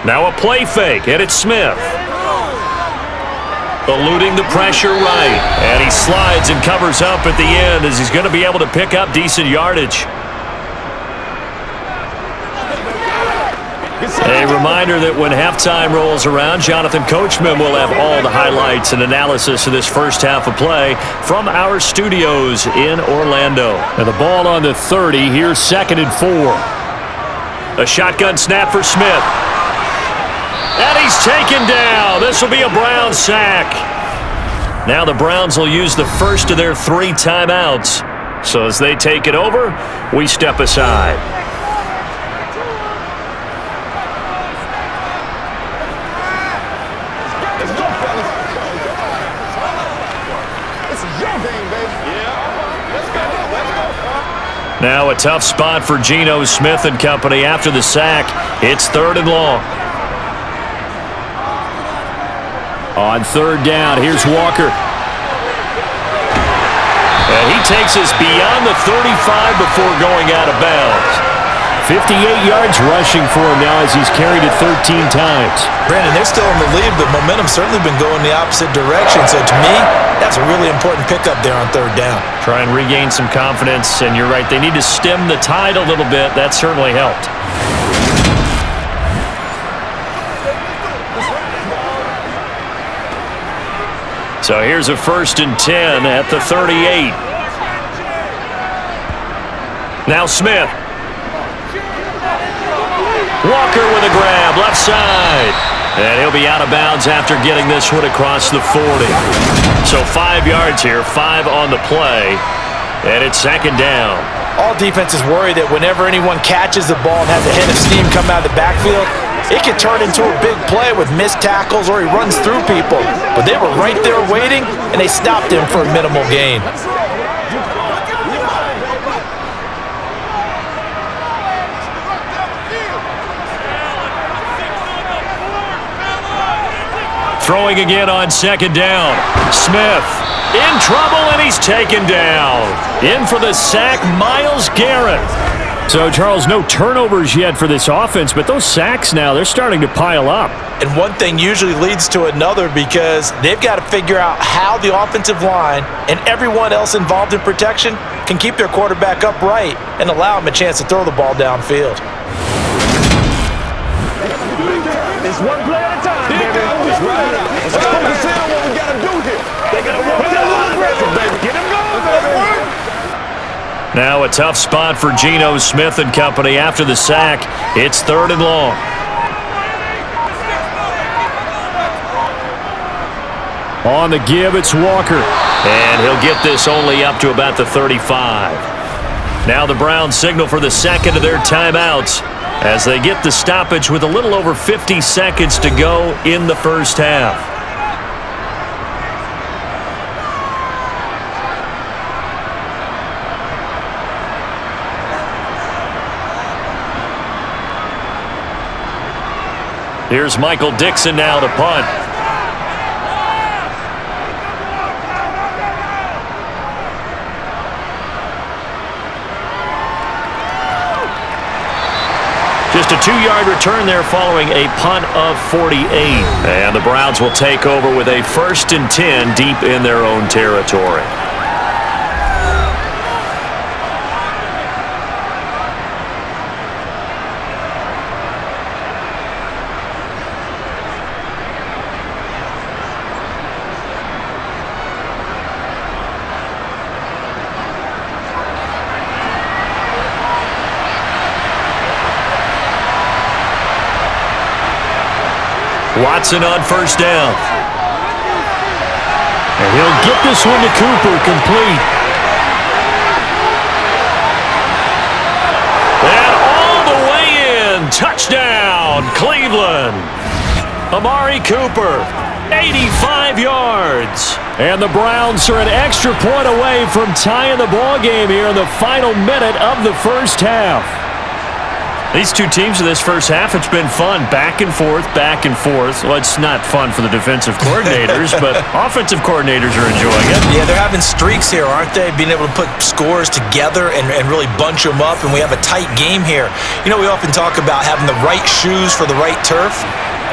Now a play fake, and it's Smith. Eluding the pressure right. And he slides and covers up at the end as he's going to be able to pick up decent yardage. A reminder that when halftime rolls around, Jonathan Coachman will have all the highlights and analysis of this first half of play from our studios in Orlando. And the ball on the 30, here's 2nd and 4. A shotgun snap for Smith. And he's taken down. This will be a Browns sack. Now the Browns will use the first of their 3 timeouts. So as they take it over, we step aside. Now a tough spot for Geno Smith and company after the sack. It's 3rd and long. On 3rd down, here's Walker. And he takes us beyond the 35 before going out of bounds. 58 yards rushing for him now as he's carried it 13 times. Brandon, they're still in the lead, but momentum's certainly been going the opposite direction. So to me, that's a really important pickup there on 3rd down. Try and regain some confidence, and you're right, they need to stem the tide a little bit. That certainly helped. So here's a 1st and 10 at the 38. Now Smith. Walker with a grab, left side. And he'll be out of bounds after getting this one across the 40. So 5 yards here, 5 on the play. And it's 2nd down. All defenses worry that whenever anyone catches the ball and has a head of steam come out of the backfield, it can turn into a big play with missed tackles or he runs through people. But they were right there waiting, and they stopped him for a minimal gain. Throwing again on 2nd down. Smith in trouble, and he's taken down. In for the sack, Myles Garrett. So, Charles, no turnovers yet for this offense, but those sacks now, they're starting to pile up. And one thing usually leads to another because they've got to figure out how the offensive line and everyone else involved in protection can keep their quarterback upright and allow him a chance to throw the ball downfield. It's one play at a time, baby. Let's focus in on what we got to do here. They got to work that line pressure, baby. Get him going, baby. Now a tough spot for Geno Smith and company after the sack. It's 3rd and long. On the give, it's Walker. And he'll get this only up to about the 35. Now the Browns signal for the 2nd of their timeouts as they get the stoppage with a little over 50 seconds to go in the first half. Here's Michael Dixon now to punt. Just a 2-yard return there following a punt of 48. And the Browns will take over with a 1st and 10 deep in their own territory. Watson on 1st down. And he'll get this one to Cooper, complete. And all the way in. Touchdown, Cleveland. Amari Cooper, 85 yards. And the Browns are an extra point away from tying the ball game here in the final minute of the first half. These two teams in this first half, it's been fun. Back and forth, back and forth. Well, it's not fun for the defensive coordinators, but offensive coordinators are enjoying it. Yeah, they're having streaks here, aren't they? Being able to put scores together and really bunch them up, and we have a tight game here. You know, we often talk about having the right shoes for the right turf.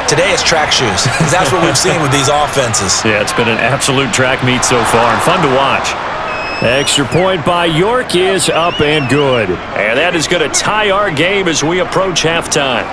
Today it's track shoes. That's what we've seen with these offenses. Yeah, it's been an absolute track meet so far and fun to watch. Extra point by York is up and good. And that is going to tie our game as we approach halftime.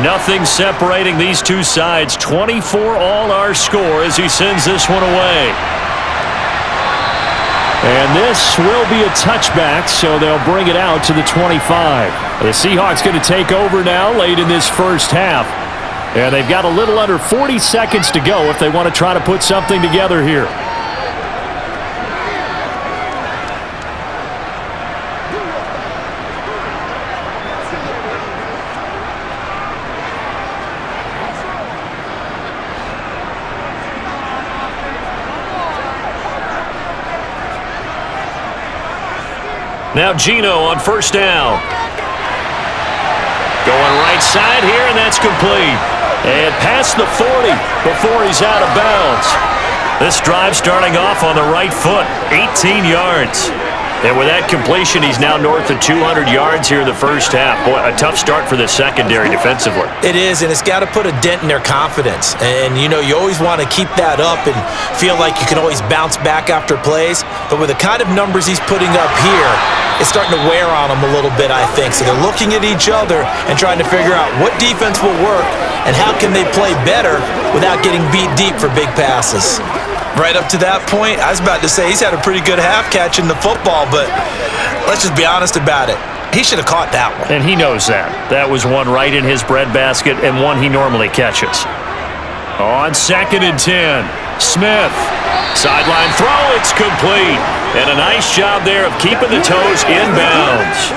Nothing separating these two sides. 24 all our score as he sends this one away. And this will be a touchback, so they'll bring it out to the 25. The Seahawks going to take over now late in this first half. And they've got a little under 40 seconds to go if they want to try to put something together here. Now Gino on first down. Going right side here, and that's complete. And past the 40 before he's out of bounds. This drive starting off on the right foot, 18 yards. And with that completion, he's now north of 200 yards here in the first half. Boy, a tough start for the secondary defensively. It is, and it's got to put a dent in their confidence. And, you know, you always want to keep that up and feel like you can always bounce back after plays. But with the kind of numbers he's putting up here, it's starting to wear on them a little bit, I think. So they're looking at each other and trying to figure out what defense will work and how can they play better without getting beat deep for big passes. Right up to that point, I was about to say he's had a pretty good half catching the football, but let's just be honest about it. He should have caught that one. And he knows that. That was one right in his breadbasket and one he normally catches. On 2nd and 10, Smith. Sideline throw, it's complete. And a nice job there of keeping the toes inbounds.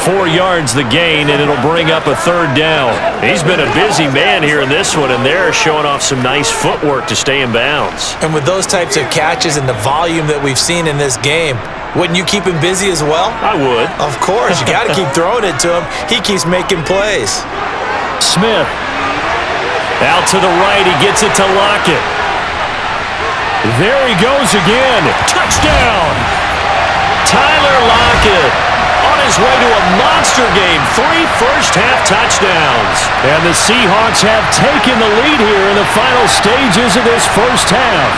4 yards the gain, and it'll bring up a 3rd down. He's been a busy man here in this one, and they're showing off some nice footwork to stay in bounds. And with those types of catches and the volume that we've seen in this game, wouldn't you keep him busy as well? I would. Of course. You got to keep throwing it to him. He keeps making plays. Smith. Out to the right. He gets it to Lockett. There he goes again. Touchdown. Tyler Lockett on his way to a monster game. 3 first-half touchdowns. And the Seahawks have taken the lead here in the final stages of this first half.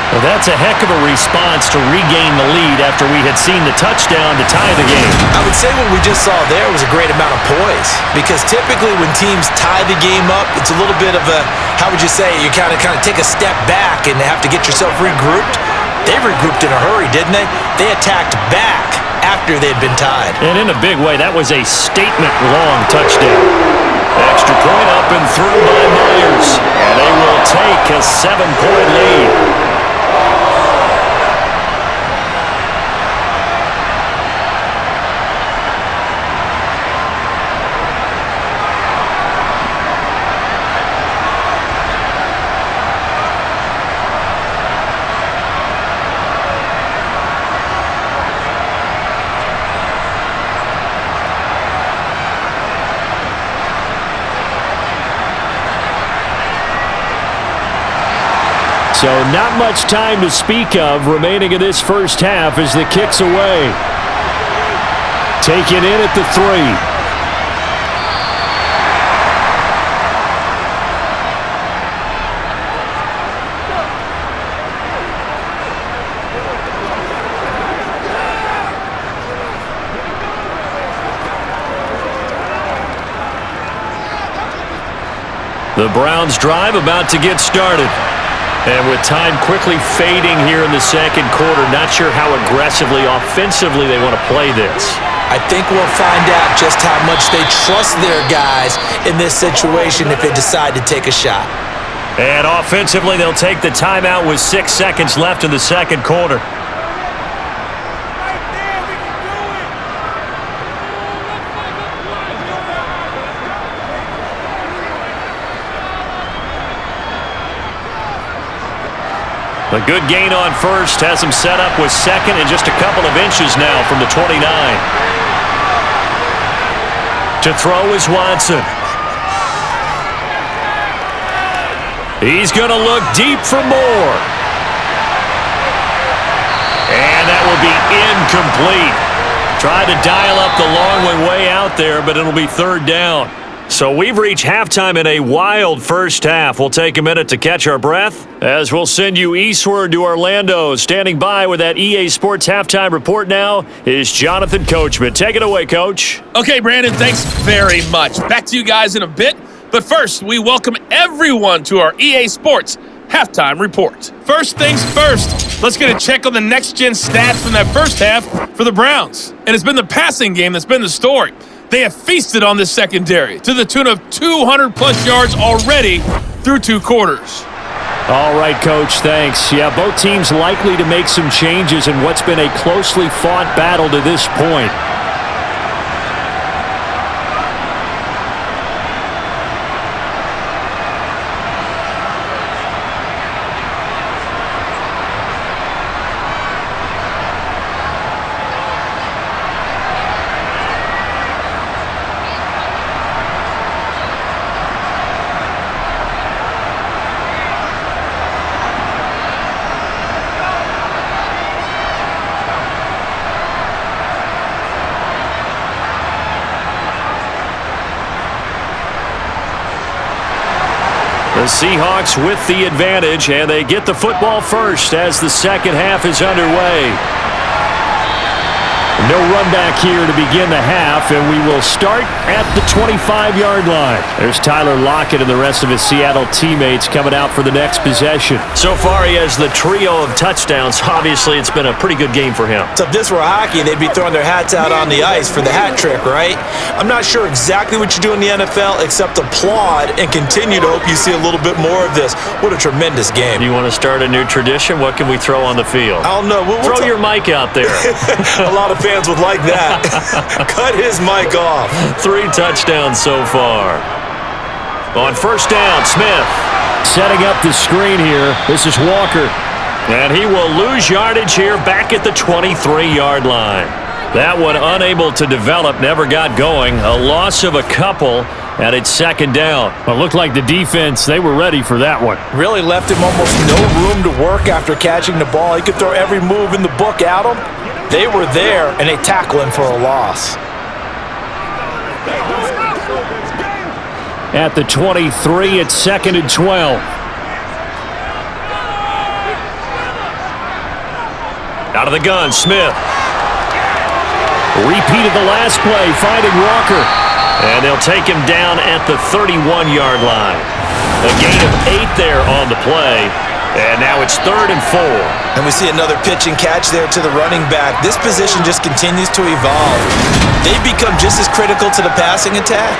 Well, that's a heck of a response to regain the lead after we had seen the touchdown to tie the game. I would say what we just saw there was a great amount of poise, because typically when teams tie the game up, it's a little bit of a, how would you say, you kind of take a step back and have to get yourself regrouped. They regrouped in a hurry, didn't they? They attacked back after they'd been tied. And in a big way, that was a statement-long touchdown. Extra point up and through by Myers. And they will take a 7-point lead. So not much time to speak of remaining in this first half as the kick's away. Taken in at the 3. The Browns drive about to get started. And with time quickly fading here in the second quarter, not sure how aggressively, offensively they want to play this. I think we'll find out just how much they trust their guys in this situation if they decide to take a shot. And offensively, they'll take the timeout with 6 seconds left in the second quarter. A good gain on first has him set up with second and just a couple of inches now from the 29. To throw is Watson. He's going to look deep for more. And that will be incomplete. Tried to dial up the long way out there, but it'll be third down. So we've reached halftime in a wild first half. We'll take a minute to catch our breath as we'll send you eastward to Orlando. Standing by with that EA Sports halftime report now is Jonathan Coachman. Take it away, Coach. Okay, Brandon, thanks very much. Back to you guys in a bit. But first, we welcome everyone to our EA Sports halftime report. First things first, let's get a check on the next-gen stats from that first half for the Browns. And it's been the passing game that's been the story. They have feasted on this secondary to the tune of 200-plus yards already through 2 quarters. All right, Coach, thanks. Yeah, both teams likely to make some changes in what's been a closely fought battle to this point. The Seahawks with the advantage, and they get the football first as the second half is underway. No run back here to begin the half, and we will start at the 25-yard line. There's Tyler Lockett and the rest of his Seattle teammates coming out for the next possession. So far, he has the trio of touchdowns. Obviously, it's been a pretty good game for him. So if this were hockey, they'd be throwing their hats out on the ice for the hat trick, right? I'm not sure exactly what you do in the NFL except applaud and continue to hope you see a little bit more of this. What a tremendous game. You want to start a new tradition? What can we throw on the field? I don't know. Throw your mic out there. A lot of fans would like that. Cut his mic off. 3 touchdowns so far. On first down, Smith. Setting up the screen here. This is Walker. And he will lose yardage here back at the 23-yard line. That one unable to develop, never got going. A loss of a couple, and it's second down. Well, it looked like the defense, they were ready for that one. Really left him almost no room to work after catching the ball. He could throw every move in the book at him. They were there, and they tackle him for a loss. At the 23, it's second and 12. Out of the gun, Smith. Repeated the last play, finding Walker. And they'll take him down at the 31-yard line. A gain of 8 there on the play. And now it's third and 4. And we see another pitch and catch there to the running back. This position just continues to evolve. They've become just as critical to the passing attack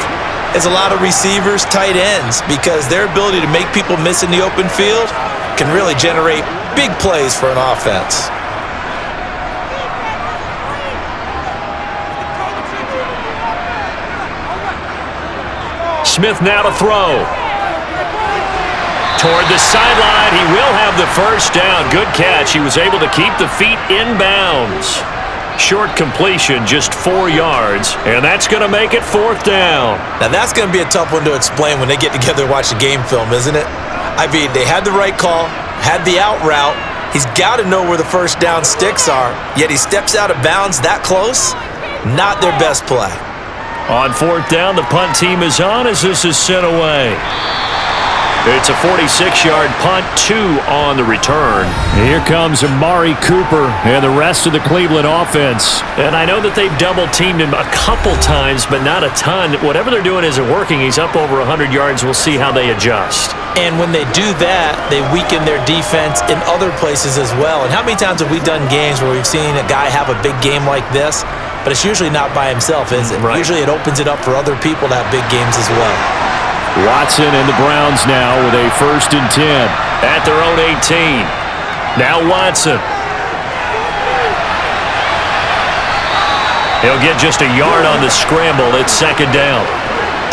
as a lot of receivers, tight ends, because their ability to make people miss in the open field can really generate big plays for an offense. Smith now to throw. Toward the sideline, he will have the first down. Good catch. He was able to keep the feet in bounds. Short completion, just 4 yards, and that's going to make it fourth down. Now that's going to be a tough one to explain when they get together and watch the game film, isn't it? I mean, they had the right call, had the out route. He's got to know where the first down sticks are, yet he steps out of bounds that close. Not their best play. On fourth down, the punt team is on as this is sent away. It's a 46-yard punt, 2 on the return. Here comes Amari Cooper and the rest of the Cleveland offense. And I know that they've double-teamed him a couple times, but not a ton. Whatever they're doing isn't working. He's up over 100 yards. We'll see how they adjust. And when they do that, they weaken their defense in other places as well. And how many times have we done games where we've seen a guy have a big game like this, but it's usually not by himself, is it? Right. Usually it opens it up for other people to have big games as well. Watson and the Browns now with a 1st and 10 at their own 18. Now Watson. He'll get just a yard on the scramble. It's second down.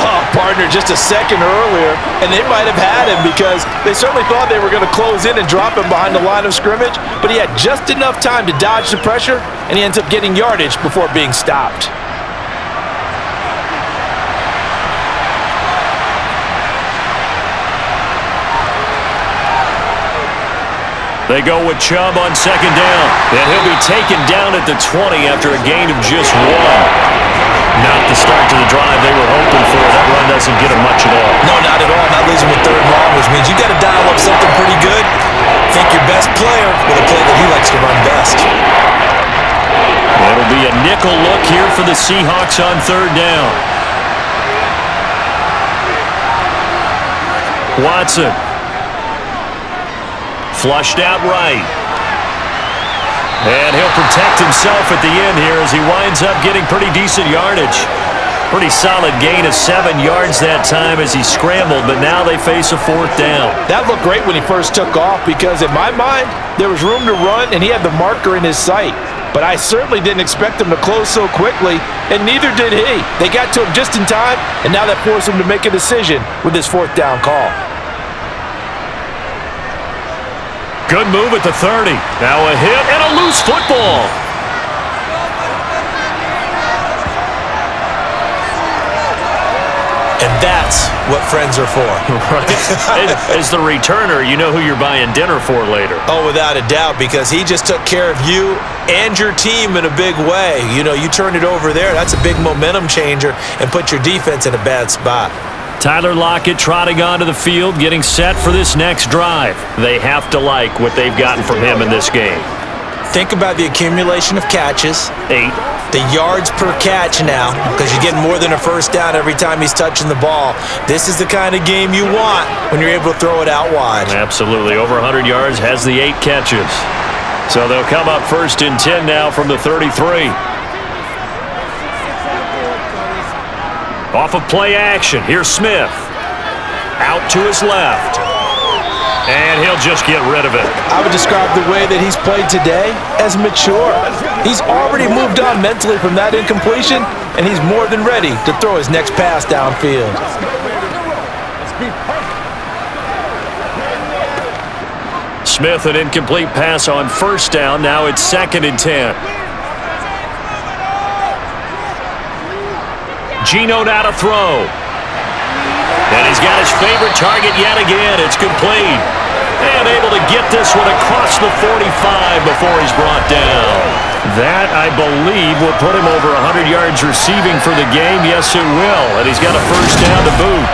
Oh, partner just a second earlier, and they might have had him because they certainly thought they were going to close in and drop him behind the line of scrimmage, but he had just enough time to dodge the pressure, and he ends up getting yardage before being stopped. They go with Chubb on second down, and he'll be taken down at the 20 after a gain of just 1. Not the start to the drive they were hoping for. That run doesn't get him much at all. No, not at all. That leaves him with 3rd and long, which means you got to dial up something pretty good. Think your best player with a play that he likes to run best. It'll be a nickel look here for the Seahawks on 3rd down. Watson. Flushed out right. And he'll protect himself at the end here as he winds up getting pretty decent yardage. Pretty solid gain of 7 yards that time as he scrambled, but now they face a 4th down. That looked great when he first took off because in my mind, there was room to run and he had the marker in his sight. But I certainly didn't expect him to close so quickly, and neither did he. They got to him just in time, and now that forced him to make a decision with his 4th down call. Good move at the 30. Now a hit and a loose football. And that's what friends are for. Right. As the returner, you know who you're buying dinner for later. Oh, without a doubt, because he just took care of you and your team in a big way. You know, you turn it over there, that's a big momentum changer and put your defense in a bad spot. Tyler Lockett trotting onto the field, getting set for this next drive. They have to like what they've gotten from him in this game. Think about the accumulation of catches. 8. The yards per catch now, because you're getting more than a 1st down every time he's touching the ball. This is the kind of game you want when you're able to throw it out wide. Absolutely. Over 100 yards, has the 8 catches. So they'll come up 1st and 10 now from the 33. Off of play action, here's Smith. Out to his left. And he'll just get rid of it. I would describe the way that he's played today as mature. He's already moved on mentally from that incompletion, and he's more than ready to throw his next pass downfield. Smith, an incomplete pass on 1st down. Now it's 2nd and 10. Geno now to throw. And he's got his favorite target yet again. It's complete. And able to get this one across the 45 before he's brought down. That, I believe, will put him over 100 yards receiving for the game. Yes, it will. And he's got a 1st down to boot.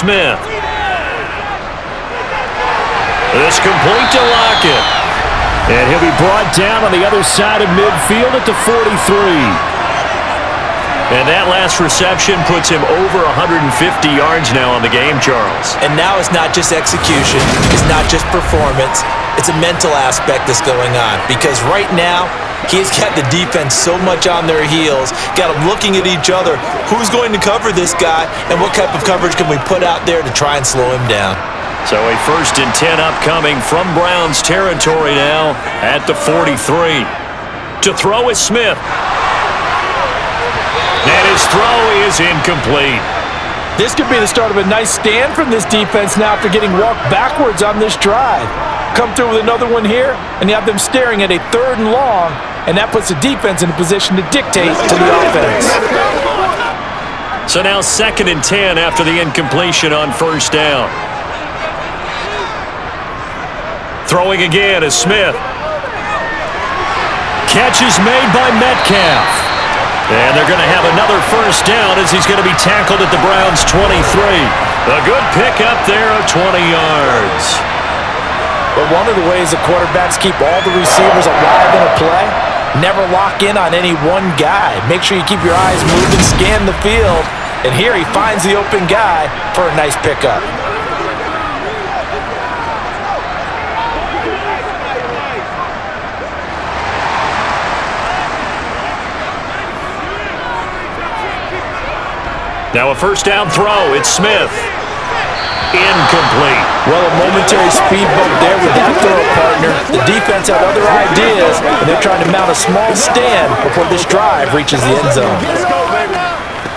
Smith. This complete to Lockett. And he'll be brought down on the other side of midfield at the 43. And that last reception puts him over 150 yards now on the game, Charles. And now it's not just execution. It's not just performance. It's a mental aspect that's going on. Because right now, he's got the defense so much on their heels, got them looking at each other. Who's going to cover this guy, and what type of coverage can we put out there to try and slow him down? So a 1st and 10 upcoming from Browns territory now at the 43. To throw is Smith. And his throw is incomplete. This could be the start of a nice stand from this defense now after getting walked backwards on this drive. Come through with another one here, and you have them staring at a 3rd and long, and that puts the defense in a position to dictate to the offense. So now 2nd and 10 after the incompletion on 1st down. Throwing again is Smith. Catch is made by Metcalf. And they're going to have another 1st down as he's going to be tackled at the Browns' 23. A good pickup there of 20 yards. But one of the ways the quarterbacks keep all the receivers alive in a play, never lock in on any one guy. Make sure you keep your eyes moving, scan the field, and here he finds the open guy for a nice pickup. Now a first down throw. It's Smith. Incomplete. Well, a momentary speed bump there with that throw partner. The defense had other ideas, and they're trying to mount a small stand before this drive reaches the end zone. Let's go, baby.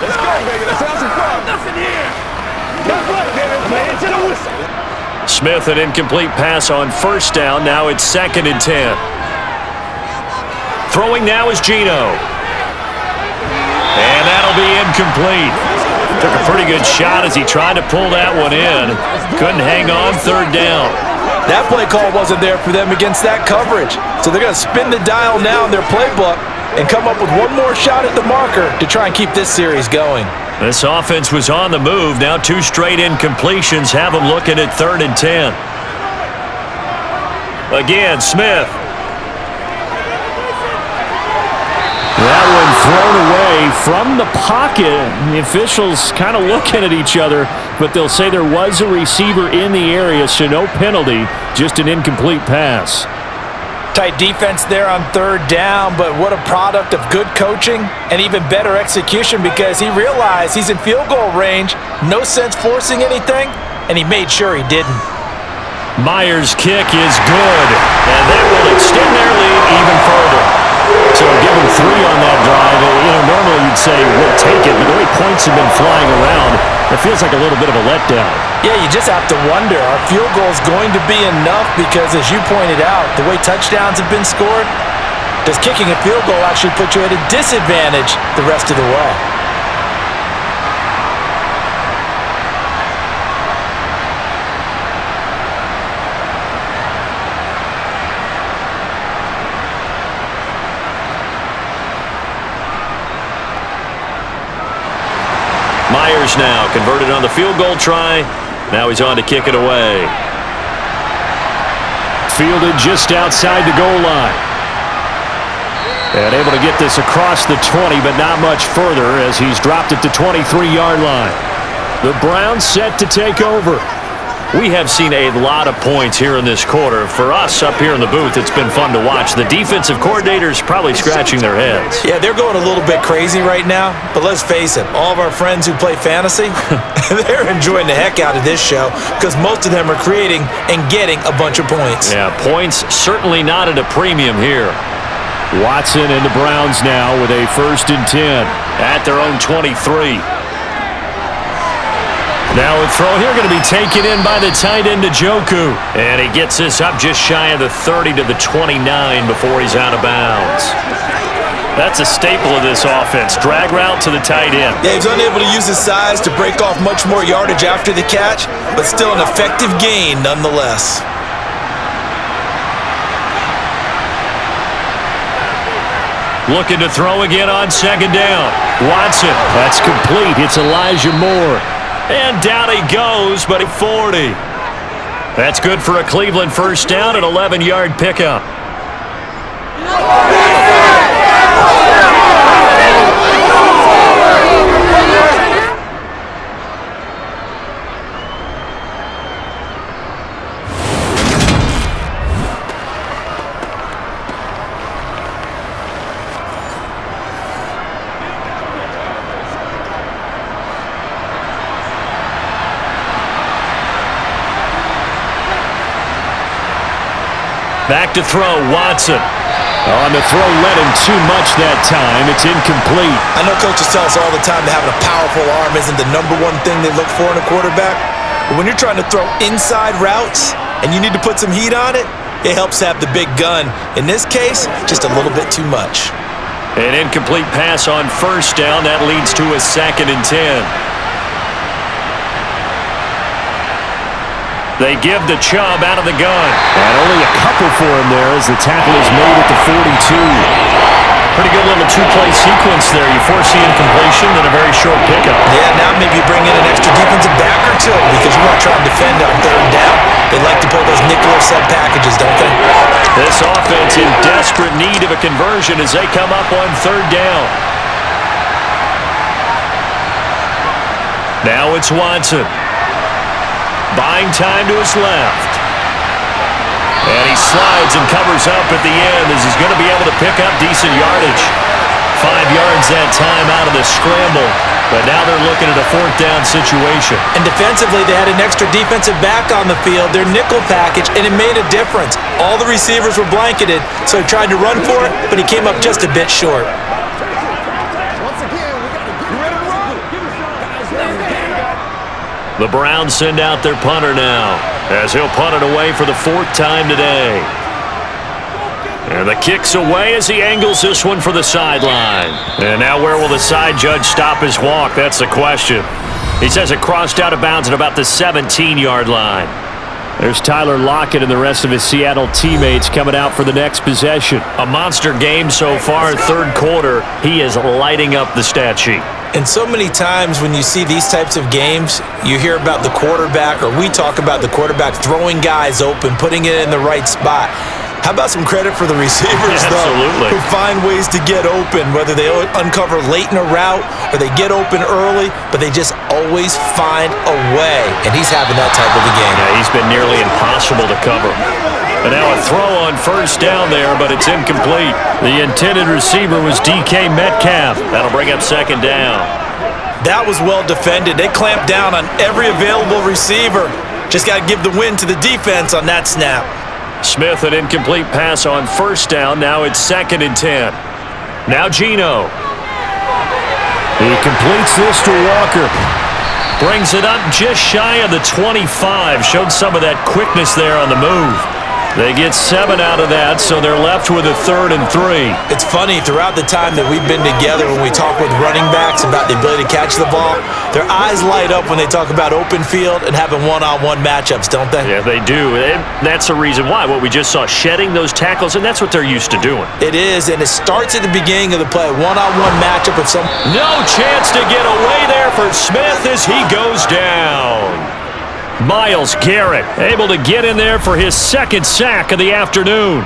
Let's go, baby. Let's have some fun. Nothing here. That's right, baby. Play it to the whistle. Smith, an incomplete pass on first down. Now it's 2nd and 10. Throwing now is Geno. And that'll be incomplete. Took a pretty good shot as he tried to pull that one in. Couldn't hang on 3rd down. That play call wasn't there for them against that coverage. So they're going to spin the dial now in their playbook and come up with one more shot at the marker to try and keep this series going. This offense was on the move. Now 2 straight incompletions have them looking at 3rd and 10. Again, Smith. That one thrown away from the pocket. The officials kind of looking at each other, but they'll say there was a receiver in the area, so no penalty, just an incomplete pass. Tight defense there on 3rd down, but what a product of good coaching and even better execution because he realized he's in field goal range, no sense forcing anything, and he made sure he didn't. Myers' kick is good, and that will extend their lead even further. So give them 3 on that drive. Normally you'd say we'll take it, but the way points have been flying around, it feels like a little bit of a letdown. Yeah, you just have to wonder, are field goals going to be enough? Because as you pointed out, the way touchdowns have been scored, does kicking a field goal actually put you at a disadvantage the rest of the way? Myers now converted on the field goal try. Now he's on to kick it away. Fielded just outside the goal line. And able to get this across the 20, but not much further as he's dropped at the 23-yard line. The Browns set to take over. We have seen a lot of points here in this quarter. For us up here in the booth, it's been fun to watch. The defensive coordinators probably scratching their heads. Yeah, they're going a little bit crazy right now, but let's face it, all of our friends who play fantasy, they're enjoying the heck out of this show because most of them are creating and getting a bunch of points. Yeah, points certainly not at a premium here. Watson and the Browns now with a 1st and 10 at their own 23. Now a throw here going to be taken in by the tight end Njoku. And he gets this up just shy of the 30 to the 29 before he's out of bounds. That's a staple of this offense. Drag route to the tight end. Yeah, he's unable to use his size to break off much more yardage after the catch, but still an effective gain nonetheless. Looking to throw again on 2nd down. Watson. That's complete. It's Elijah Moore. And down he goes, but at 40. That's good for a Cleveland 1st down, an 11-yard pickup. Back to throw, Watson. On the throw, led him too much that time. It's incomplete. I know coaches tell us all the time that having a powerful arm isn't the #1 thing they look for in a quarterback. But when you're trying to throw inside routes and you need to put some heat on it, it helps have the big gun. In this case, just a little bit too much. An incomplete pass on 1st down. That leads to a 2nd and 10. They give the Chubb out of the gun. And only a couple for him there as the tackle is made at the 42. Pretty good little 2-play sequence there. You force the incompletion, then a very short pickup. Yeah, now maybe you bring in an extra defensive back or two because you want to try and defend on 3rd down. They like to play those nickel or sub packages, don't they? This offense in desperate need of a conversion as they come up on 3rd down. Now it's Watson. Buying time to his left. And he slides and covers up at the end as he's going to be able to pick up decent yardage. 5 yards that time out of the scramble. But now they're looking at a 4th down situation. And defensively, they had an extra defensive back on the field, their nickel package, and it made a difference. All the receivers were blanketed, so he tried to run for it, but he came up just a bit short. The Browns send out their punter now, as he'll punt it away for the 4th time today. And the kick's away as he angles this one for the sideline. And now where will the side judge stop his walk? That's the question. He says it crossed out of bounds at about the 17-yard line. There's Tyler Lockett and the rest of his Seattle teammates coming out for the next possession. A monster game so far, 3rd quarter. He is lighting up the stat sheet. And so many times when you see these types of games, you hear about the quarterback, or we talk about the quarterback throwing guys open, putting it in the right spot. How about some credit for the receivers, though, who find ways to get open, whether they uncover late in a route or they get open early, but they just always find a way. And he's having that type of a game. Yeah, he's been nearly impossible to cover. And now a throw on 1st down there, but it's incomplete. The intended receiver was DK Metcalf. That'll bring up 2nd down. That was well defended. They clamped down on every available receiver. Just got to give the win to the defense on that snap. Smith, an incomplete pass on 1st down. Now it's 2nd and 10. Now Geno. He completes this to Walker. Brings it up just shy of the 25. Showed some of that quickness there on the move. They get 7 out of that, so they're left with a 3rd and 3. It's funny, throughout the time that we've been together, when we talk with running backs about the ability to catch the ball, their eyes light up when they talk about open field and having one-on-one matchups, don't they? Yeah, they do. And that's the reason why. What we just saw, shedding those tackles, and that's what they're used to doing. It is, and it starts at the beginning of the play. One-on-one matchup of some... No chance to get away there for Smith as he goes down. Myles Garrett able to get in there for his 2nd sack of the afternoon.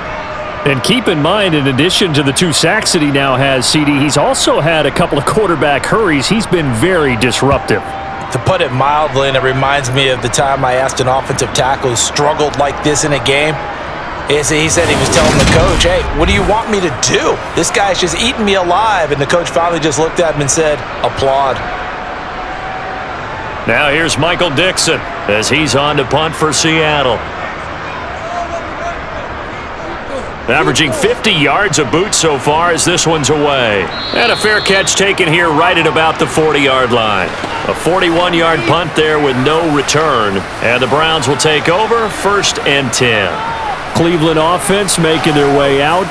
And keep in mind, in addition to the 2 sacks that he now has, CD, he's also had a couple of quarterback hurries. He's been very disruptive. To put it mildly, and it reminds me of the time I asked an offensive tackle who struggled like this in a game. He said he was telling the coach, hey, what do you want me to do? This guy's just eating me alive. And the coach finally just looked at him and said, applaud. Now here's Michael Dixon as he's on to punt for Seattle. Averaging 50 yards a boot so far as this one's away. And a fair catch taken here right at about the 40-yard line. A 41-yard punt there with no return. And the Browns will take over 1st and 10. Cleveland offense making their way out.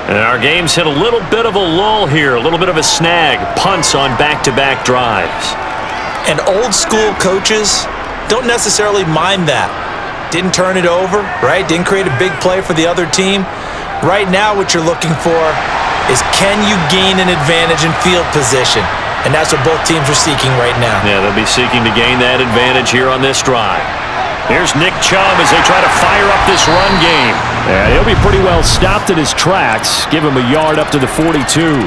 And our game's hit a little bit of a lull here, a little bit of a snag. Punts on back-to-back drives. And old school coaches don't necessarily mind that. Didn't turn it over, right? Didn't create a big play for the other team. Right now what you're looking for is, can you gain an advantage in field position? And that's what both teams are seeking right now. Yeah, they'll be seeking to gain that advantage here on this drive. Here's Nick Chubb as they try to fire up this run game. Yeah, he'll be pretty well stopped in his tracks. Give him a yard up to the 42.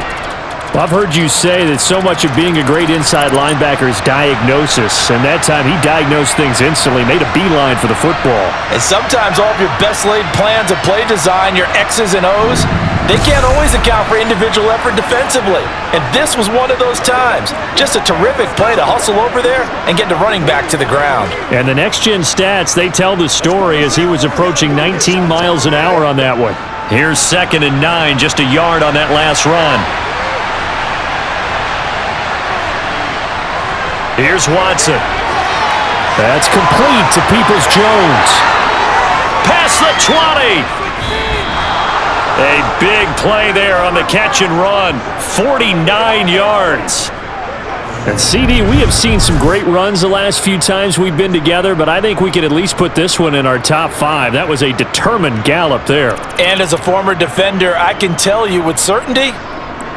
Well, I've heard you say that so much of being a great inside linebacker is diagnosis, and that time he diagnosed things instantly, made a beeline for the football. And sometimes all of your best laid plans of play design, your X's and O's, they can't always account for individual effort defensively. And this was one of those times. Just a terrific play to hustle over there and get the running back to the ground. And the next-gen stats, they tell the story as he was approaching 19 miles an hour on that one. Here's 2nd and 9, just a yard on that last run. Here's Watson. That's complete to Peoples-Jones. Past the 20. A big play there on the catch and run. 49 yards. And CD, we have seen some great runs the last few times we've been together, but I think we could at least put this one in our top 5. That was a determined gallop there. And as a former defender, I can tell you with certainty,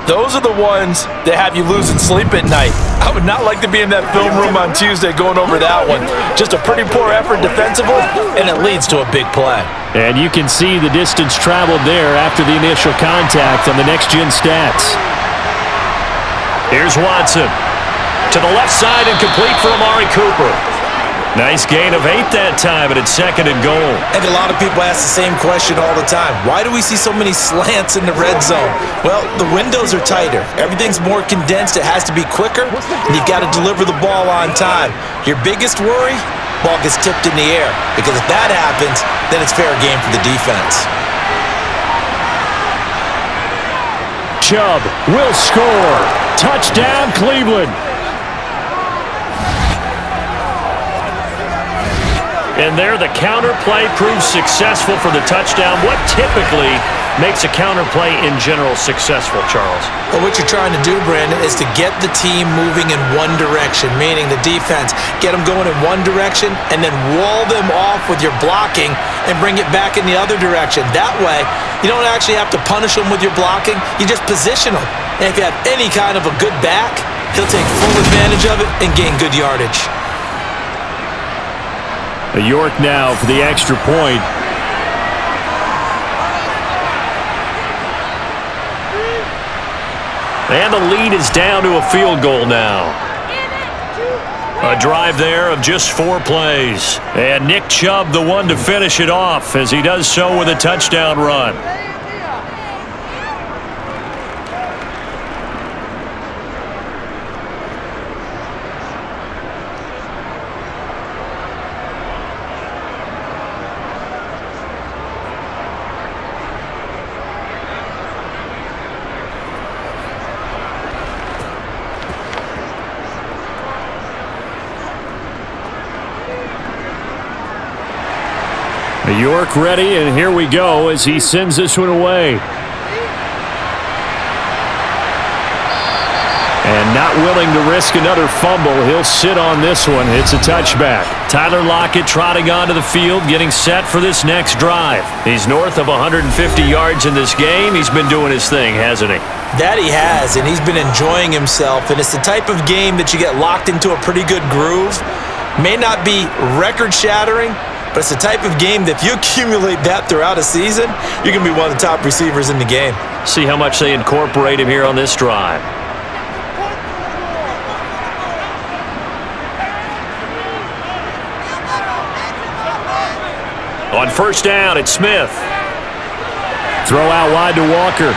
those are the ones that have you losing sleep at night. I would not like to be in that film room on Tuesday going over that one. Just a pretty poor effort defensively, and it leads to a big play. And you can see the distance traveled there after the initial contact on the next-gen stats. Here's Watson. To the left side and complete for Amari Cooper. Nice gain of 8 that time, and it's 2nd and goal. And a lot of people ask the same question all the time. Why do we see so many slants in the red zone? Well, the windows are tighter. Everything's more condensed. It has to be quicker, and you've got to deliver the ball on time. Your biggest worry? Ball gets tipped in the air, because if that happens, then it's fair game for the defense. Chubb will score. Touchdown, Cleveland. And there, the counter play proves successful for the touchdown. What typically makes a counter play in general successful, Charles? Well, what you're trying to do, Brandon, is to get the team moving in one direction, meaning the defense, get them going in one direction and then wall them off with your blocking and bring it back in the other direction. That way, you don't actually have to punish them with your blocking. You just position them. And if you have any kind of a good back, he'll take full advantage of it and gain good yardage. York now for the extra point. And the lead is down to a field goal now. A drive there of just 4 plays. And Nick Chubb the one to finish it off as he does so with a touchdown run. York ready, and here we go as he sends this one away. And not willing to risk another fumble, he'll sit on this one. It's a touchback. Tyler Lockett trotting onto the field, getting set for this next drive. He's north of 150 yards in this game. He's been doing his thing, hasn't he? That he has, and he's been enjoying himself. And it's the type of game that you get locked into a pretty good groove. May not be record-shattering, but it's the type of game that if you accumulate that throughout a season, you're going to be one of the top receivers in the game. See how much they incorporate him here on this drive. On first down, it's Smith. Throw out wide to Walker.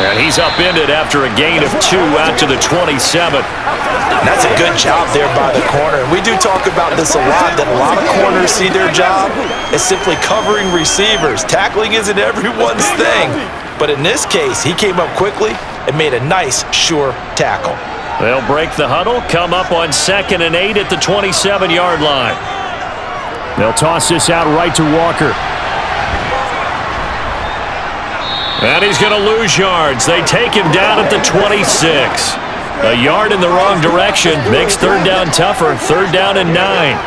And he's upended after a gain of 2 out to the 27. That's a good job there by the corner. We do talk about this a lot, that a lot of corners see their job as simply covering receivers. Tackling isn't everyone's thing. But in this case, he came up quickly and made a nice, sure tackle. They'll break the huddle, come up on 2nd and 8 at the 27-yard line. They'll toss this out right to Walker. And he's going to lose yards. They take him down at the 26. A yard in the wrong direction makes 3rd down tougher. 3rd down and 9.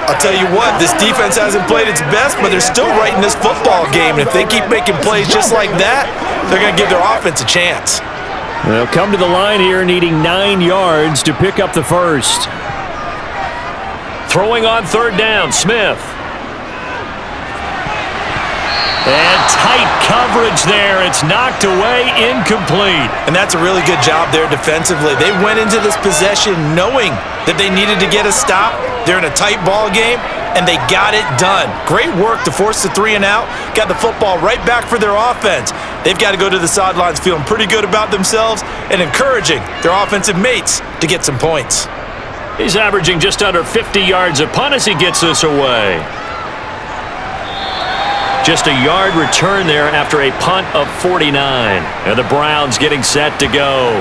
I'll tell you what, this defense hasn't played its best, but they're still right in this football game. And if they keep making plays just like that, they're going to give their offense a chance. They'll come to the line here needing 9 yards to pick up the first. Throwing on 3rd down, Smith. And tight coverage there. It's knocked away, incomplete. And that's a really good job there defensively. They went into this possession knowing that they needed to get a stop. They're in a tight ball game, and they got it done. Great work to force the 3 and out. Got the football right back for their offense. They've got to go to the sidelines feeling pretty good about themselves and encouraging their offensive mates to get some points. He's averaging just under 50 yards a punt as he gets this away. Just a yard return there after a punt of 49. And the Browns getting set to go.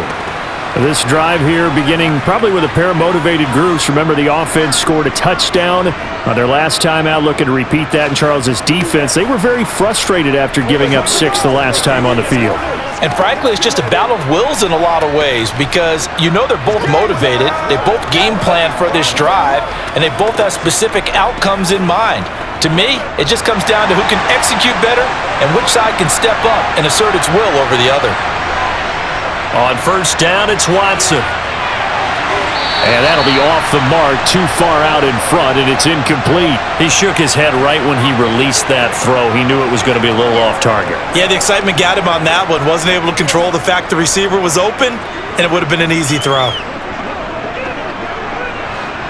This drive here beginning probably with a pair of motivated groups. Remember, the offense scored a touchdown on their last time out, looking to repeat that in Charles's defense. They were very frustrated after giving up 6 the last time on the field. And frankly, it's just a battle of wills in a lot of ways because you know they're both motivated, they both game plan for this drive, and they both have specific outcomes in mind. To me, it just comes down to who can execute better and which side can step up and assert its will over the other. On first down, it's Watson. And that'll be off the mark, too far out in front, and it's incomplete. He shook his head right when he released that throw. He knew it was going to be a little off target. Yeah, the excitement got him on that one. Wasn't able to control the fact the receiver was open, and it would have been an easy throw.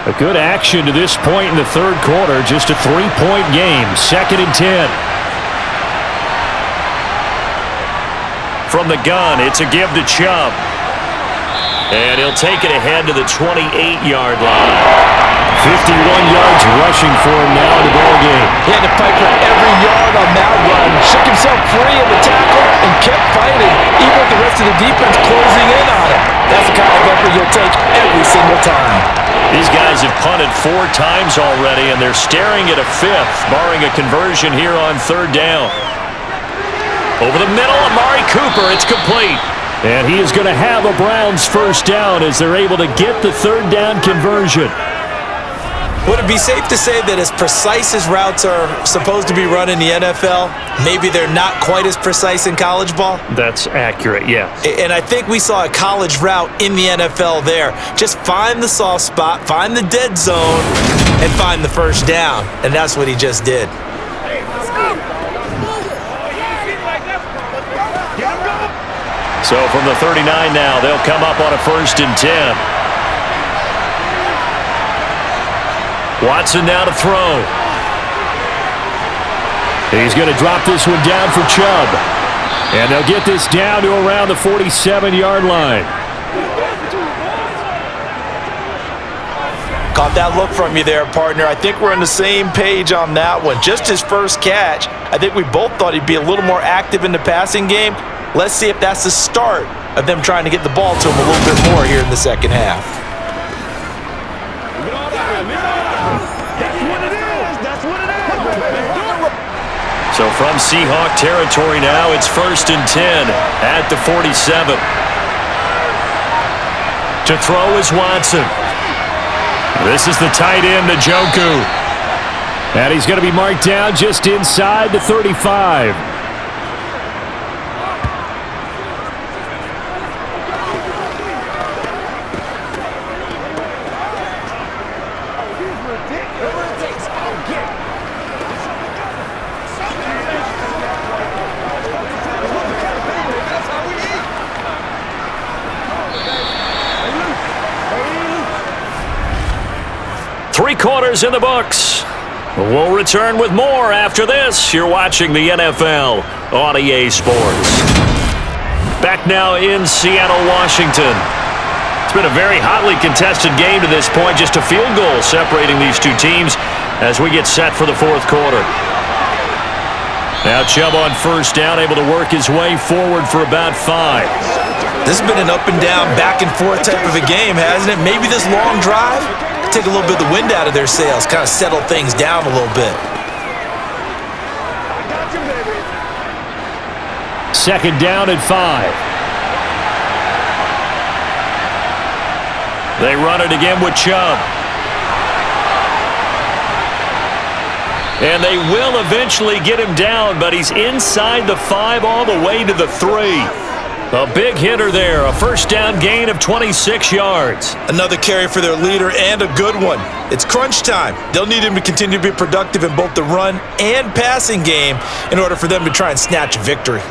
A good action to this point in the third quarter. Just a 3-point game. 2nd and 10. From the gun, it's a give to Chubb. And he'll take it ahead to the 28-yard line. 51 yards rushing for him now in the ballgame. He had to fight for every yard on that run. Shook himself free of the tackle and kept fighting, even with the rest of the defense closing in on him. That's the kind of effort you'll take every single time. These guys have punted 4 times already, and they're staring at a 5th, barring a conversion here on 3rd down. Over the middle, Amari Cooper. It's complete. And he is going to have a Browns first down as they're able to get the 3rd down conversion. Would it be safe to say that as precise as routes are supposed to be run in the NFL, maybe they're not quite as precise in college ball? That's accurate, yeah. And I think we saw a college route in the NFL there. Just find the soft spot, find the dead zone, and find the first down. And that's what he just did. So from the 39 now, they'll come up on a 1st and 10. Watson now to throw. He's going to drop this one down for Chubb. And they'll get this down to around the 47-yard line. Caught that look from you there, partner. I think we're on the same page on that one. Just his first catch. I think we both thought he'd be a little more active in the passing game. Let's see if that's the start of them trying to get the ball to him a little bit more here in the second half. So from Seahawk territory now, it's 1st and 10 at the 47. To throw is Watson. This is the tight end, Njoku. And he's going to be marked down just inside the 35. Quarters in the books. We'll return with more after this. You're watching the NFL on EA Sports. Back now in Seattle, Washington. It's been a very hotly contested game to this point. Just a field goal separating these two teams as we get set for the 4th quarter. Now Chubb on 1st down, able to work his way forward for about 5. This has been an up and down, back and forth type of a game, hasn't it? Maybe this long drive take a little bit of the wind out of their sails, kind of settle things down a little bit. 2nd down and 5. They run it again with Chubb. And they will eventually get him down, but he's inside the 5 all the way to the 3. A big hitter there, a 1st down gain of 26 yards. Another carry for their leader and a good one. It's crunch time. They'll need him to continue to be productive in both the run and passing game in order for them to try and snatch a victory.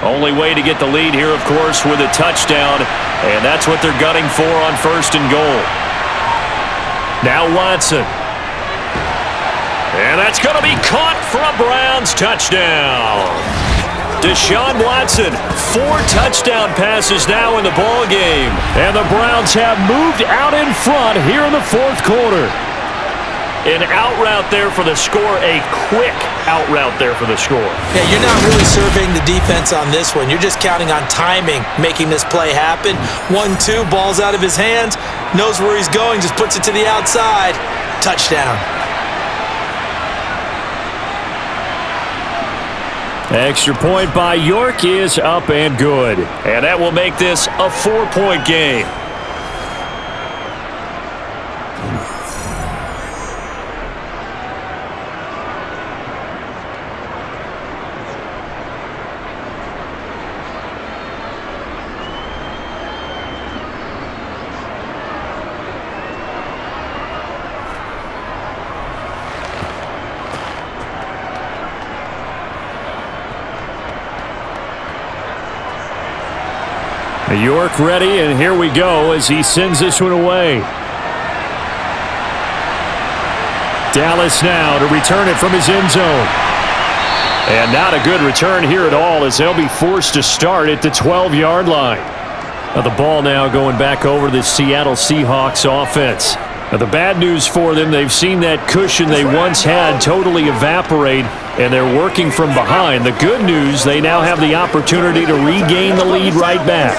Only way to get the lead here, of course, with a touchdown, and that's what they're gunning for on 1st and goal. Now Watson. And that's going to be caught for a Browns touchdown. Deshaun Watson, 4 touchdown passes now in the ball game, and the Browns have moved out in front here in the 4th quarter. An out route there for the score, a quick out route there for the score. Yeah, you're not really surveying the defense on this one. You're just counting on timing, making this play happen. 1-2, ball's out of his hands, knows where he's going, just puts it to the outside. Touchdown. Extra point by York is up and good. And that will make this a 4-point game. York ready, and here we go as he sends this one away. Dallas now to return it from his end zone. And not a good return here at all as they'll be forced to start at the 12-yard line. Now the ball now going back over to the Seattle Seahawks offense. Now the bad news for them, they've seen that cushion they once had totally evaporate, and they're working from behind. The good news, they now have the opportunity to regain the lead right back.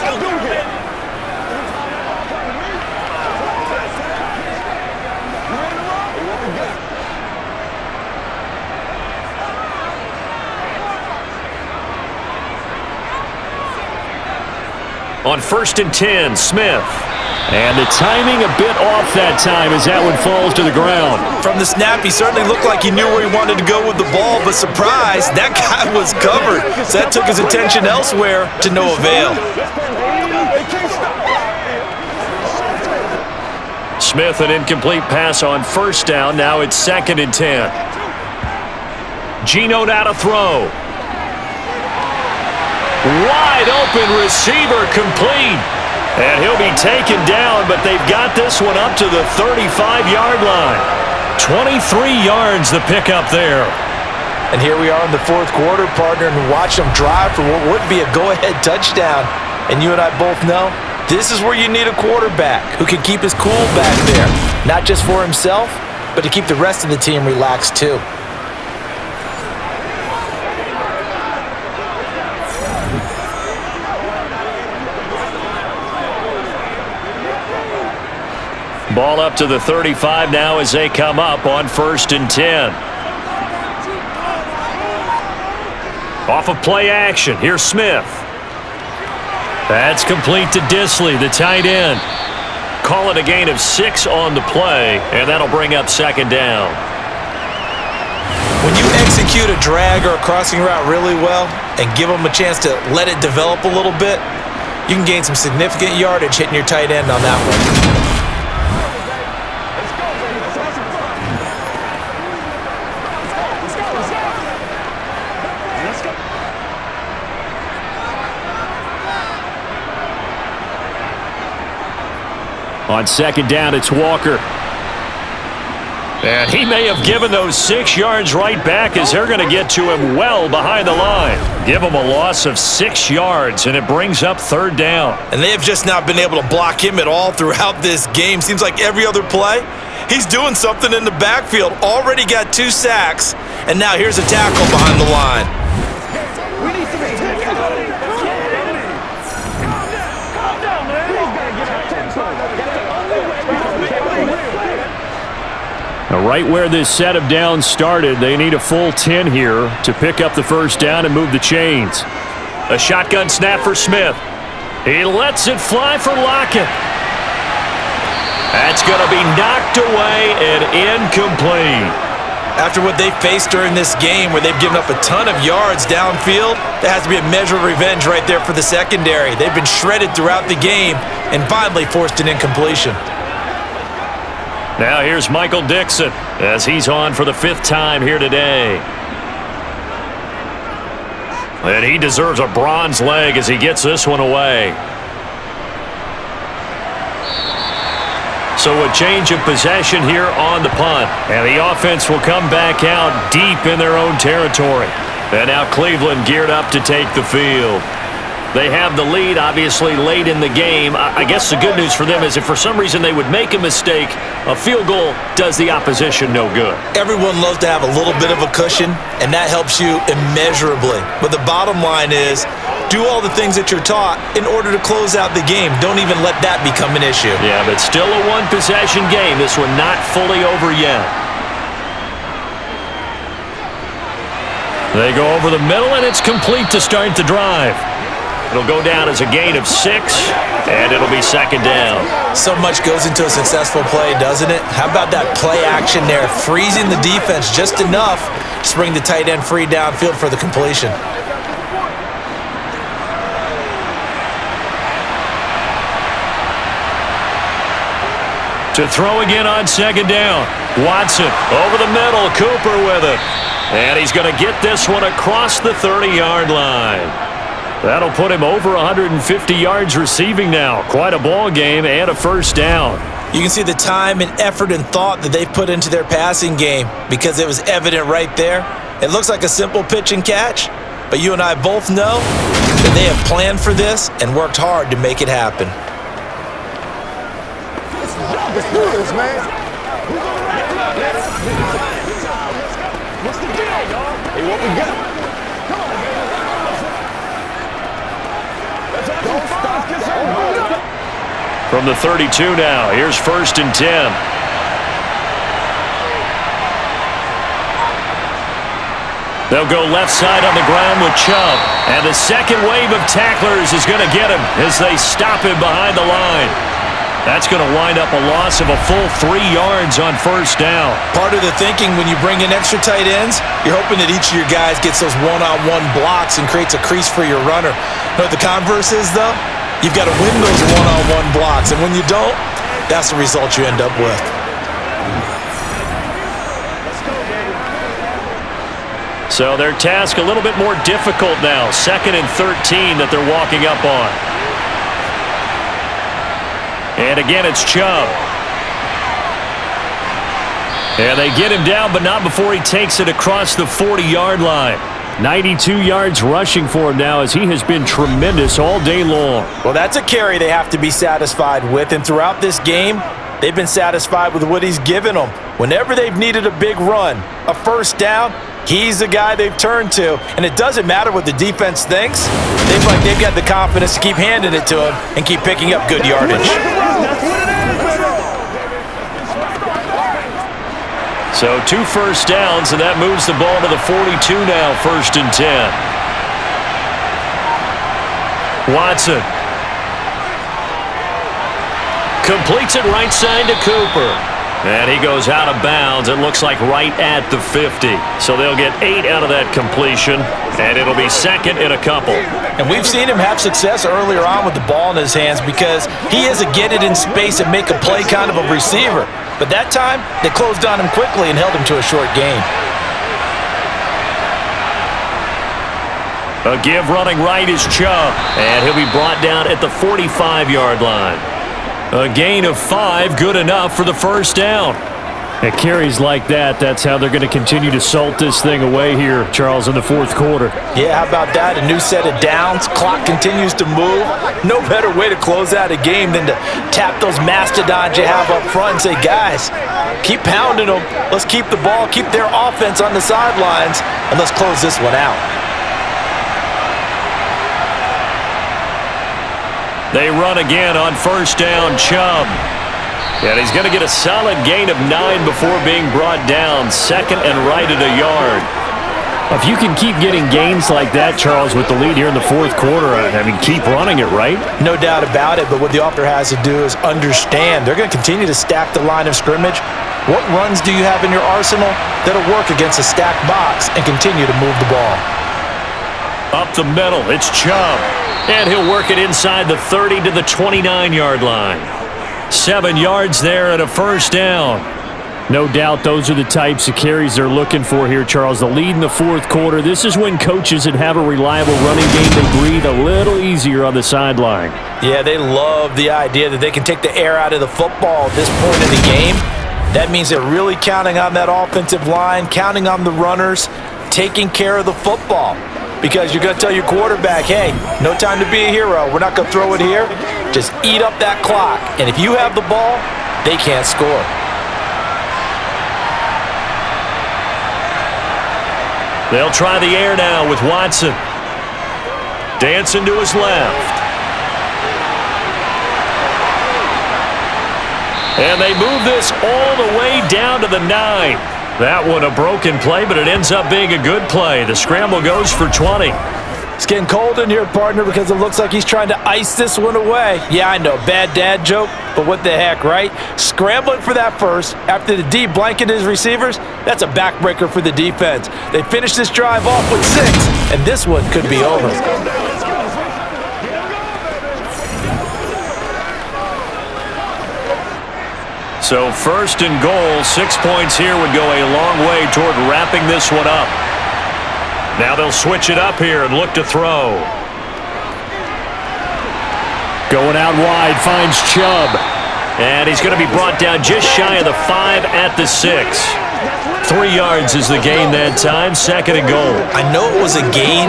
On 1st and 10, Smith. And the timing a bit off that time as that one falls to the ground. From the snap, he certainly looked like he knew where he wanted to go with the ball, but surprise, that guy was covered. So that took his attention elsewhere to no avail. Smith, an incomplete pass on 1st down. Now it's 2nd and 10. Geno now to throw. Wide open receiver complete. And he'll be taken down, but they've got this one up to the 35-yard line. 23 yards the pickup there. And here we are in the 4th quarter, partner, and watch them drive for what would be a go-ahead touchdown. And you and I both know this is where you need a quarterback who can keep his cool back there. Not just for himself, but to keep the rest of the team relaxed too. Ball up to the 35 now as they come up on 1st and 10. Off of play action, here's Smith. That's complete to Disley, the tight end. Call it a gain of 6 on the play, and that'll bring up 2nd down. When you execute a drag or a crossing route really well and give them a chance to let it develop a little bit, you can gain some significant yardage hitting your tight end on that one. On 2nd down, it's Walker. And he may have given those 6 yards right back as they're going to get to him well behind the line. Give him a loss of 6 yards, and it brings up 3rd down. And they have just not been able to block him at all throughout this game. Seems like every other play, he's doing something in the backfield. Already got 2 sacks, and now here's a tackle behind the line. Now, right where this set of downs started, they need a full 10 here to pick up the 1st down and move the chains. A shotgun snap for Smith. He lets it fly for Lockett. That's going to be knocked away and incomplete. After what they faced during this game where they've given up a ton of yards downfield, there has to be a measure of revenge right there for the secondary. They've been shredded throughout the game and finally forced an incompletion. Now here's Michael Dixon as he's on for the 5th time here today. And he deserves a bronze leg as he gets this one away. So a change of possession here on the punt. And the offense will come back out deep in their own territory. And now Cleveland geared up to take the field. They have the lead, obviously, late in the game. I guess the good news for them is if for some reason they would make a mistake, a field goal does the opposition no good. Everyone loves to have a little bit of a cushion, and that helps you immeasurably. But the bottom line is, do all the things that you're taught in order to close out the game. Don't even let that become an issue. Yeah, but still a one-possession game. This one not fully over yet. They go over the middle, and it's complete to start the drive. It'll go down as a gain of 6, and it'll be 2nd down. So much goes into a successful play, doesn't it? How about that play action there, freezing the defense just enough to bring the tight end free downfield for the completion. To throw again on 2nd down. Watson over the middle, Cooper with it. And he's going to get this one across the 30-yard line. That'll put him over 150 yards receiving now. Quite a ball game and a first down. You can see the time and effort and thought that they've put into their passing game because it was evident right there. It looks like a simple pitch and catch, but you and I both know that they have planned for this and worked hard to make it happen. Let's do this, man. What's the deal, y'all? Hey, what we got? Come on, man. Let's have some fun. From the 32 now, here's 1st and 10. They'll go left side on the ground with Chubb. And the second wave of tacklers is going to get him as they stop him behind the line. That's going to wind up a loss of a full 3 yards on first down. Part of the thinking when you bring in extra tight ends, you're hoping that each of your guys gets those one-on-one blocks and creates a crease for your runner. You know what the converse is, though? You've got to win those one-on-one blocks, and when you don't, that's the result you end up with. So their task a little bit more difficult now. 2nd and 13 that they're walking up on. And again, it's Chubb. And they get him down, but not before he takes it across the 40-yard line. 92 yards rushing for him now as he has been tremendous all day long. Well, that's a carry they have to be satisfied with, and throughout this game, they've been satisfied with what he's given them. Whenever they've needed a big run, a first down, he's the guy they've turned to, and it doesn't matter what the defense thinks. They've got the confidence to keep handing it to him and keep picking up good yardage. So 2 first downs, and that moves the ball to the 42 now, 1st and 10. Watson completes it right side to Cooper. And he goes out of bounds, it looks like right at the 50. So they'll get 8 out of that completion, and it'll be 2nd and a couple. And we've seen him have success earlier on with the ball in his hands because he is a get it in space and make a play kind of a receiver. But that time, they closed on him quickly and held him to a short gain. A give running right is Chubb, and he'll be brought down at the 45-yard line. A gain of 5, good enough for the first down. At carries like that, that's how they're going to continue to salt this thing away here, Charles, in the 4th quarter. Yeah, how about that? A new set of downs. Clock continues to move. No better way to close out a game than to tap those mastodons you have up front and say, guys, keep pounding them. Let's keep the ball, keep their offense on the sidelines, and let's close this one out. They run again on first down, Chubb. And he's going to get a solid gain of 9 before being brought down. 2nd and right at a yard. If you can keep getting gains like that, Charles, with the lead here in the 4th quarter, I mean, keep running it, right? No doubt about it, but what the offense has to do is understand. They're going to continue to stack the line of scrimmage. What runs do you have in your arsenal that'll work against a stacked box and continue to move the ball? Up the middle, it's Chubb. And he'll work it inside the 30 to the 29-yard line. 7 yards there and a first down. No doubt those are the types of carries they're looking for here, Charles. The lead in the 4th quarter. This is when coaches that have a reliable running game, they breathe a little easier on the sideline. Yeah, they love the idea that they can take the air out of the football at this point in the game. That means they're really counting on that offensive line, counting on the runners, taking care of the football. Because you're going to tell your quarterback, hey, no time to be a hero. We're not going to throw it here. Just eat up that clock. And if you have the ball, they can't score. They'll try the air now with Watson. Dancing to his left. And they move this all the way down to the 9. That one a broken play, but it ends up being a good play. The scramble goes for 20. It's getting cold in here, partner, because it looks like he's trying to ice this one away. Yeah, I know, bad dad joke, but what the heck, right? Scrambling for that first after the D blanketed his receivers, that's a backbreaker for the defense. They finish this drive off with 6, and this one could be over. So 1st and goal, 6 points here would go a long way toward wrapping this one up. Now they'll switch it up here and look to throw. Going out wide, finds Chubb. And he's going to be brought down just shy of the 5 at the 6. 3 yards is the gain that time, 2nd and goal. I know it was a gain,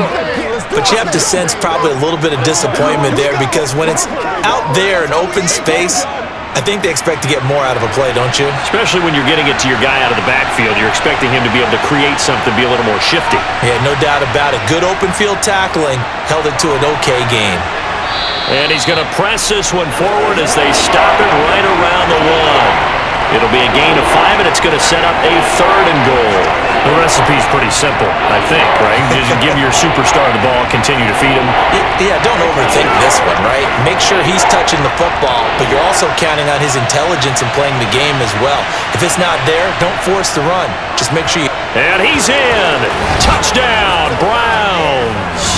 but you have to sense probably a little bit of disappointment there because when it's out there in open space, I think they expect to get more out of a play, don't you? Especially when you're getting it to your guy out of the backfield. You're expecting him to be able to create something, be a little more shifty. Yeah, no doubt about it. Good open field tackling held it to an okay gain. And he's going to press this one forward as they stop it right around the 1. It'll be a gain of 5, and it's going to set up a 3rd and goal. The recipe's pretty simple, I think, right? Just give your superstar the ball, continue to feed him. Yeah, don't overthink this one, right? Make sure he's touching the football, but you're also counting on his intelligence in playing the game as well. If it's not there, don't force the run. Just make sure you... And he's in! Touchdown, Browns!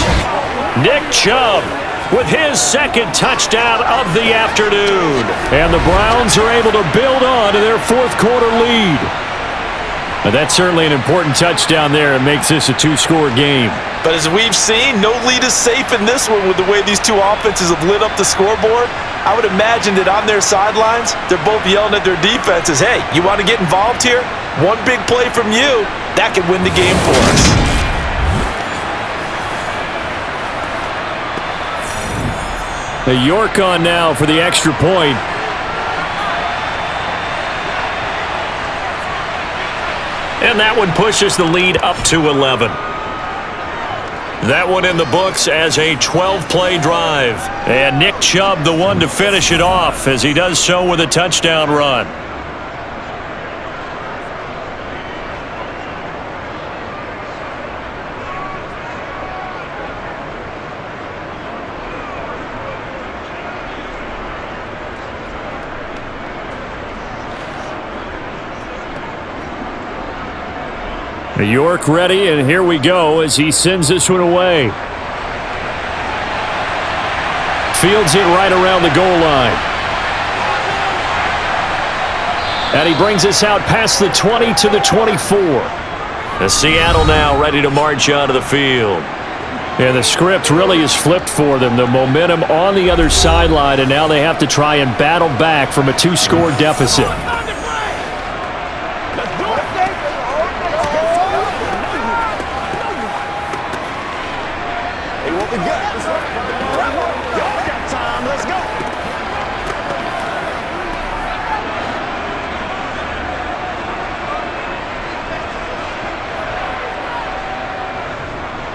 Nick Chubb with his 2nd touchdown of the afternoon. And the Browns are able to build on to their 4th quarter lead. But that's certainly an important touchdown there. It makes this a 2-score game. But as we've seen, no lead is safe in this one with the way these two offenses have lit up the scoreboard. I would imagine that on their sidelines, they're both yelling at their defenses, hey, you want to get involved here? One big play from you, that could win the game for us. The York on now for the extra point. And that one pushes the lead up to 11. That one in the books as a 12-play drive. And Nick Chubb, the one to finish it off, as he does so with a touchdown run. York ready, and here we go as he sends this one away. Fields it right around the goal line. And he brings us out past the 20 to the 24. The Seattle now ready to march onto the field. And the script really is flipped for them. The momentum on the other sideline, and now they have to try and battle back from a 2-score deficit.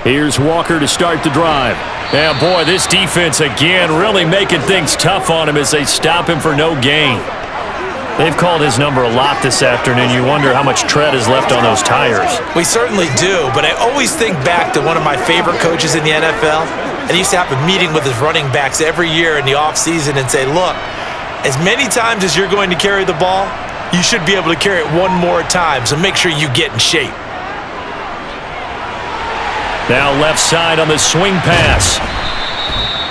Here's Walker to start the drive. Yeah, boy, this defense again really making things tough on him as they stop him for no gain. They've called his number a lot this afternoon. You wonder how much tread is left on those tires. We certainly do, but I always think back to one of my favorite coaches in the NFL. And he used to have a meeting with his running backs every year in the offseason and say, look, as many times as you're going to carry the ball, you should be able to carry it one more time, so make sure you get in shape. Now left side on the swing pass.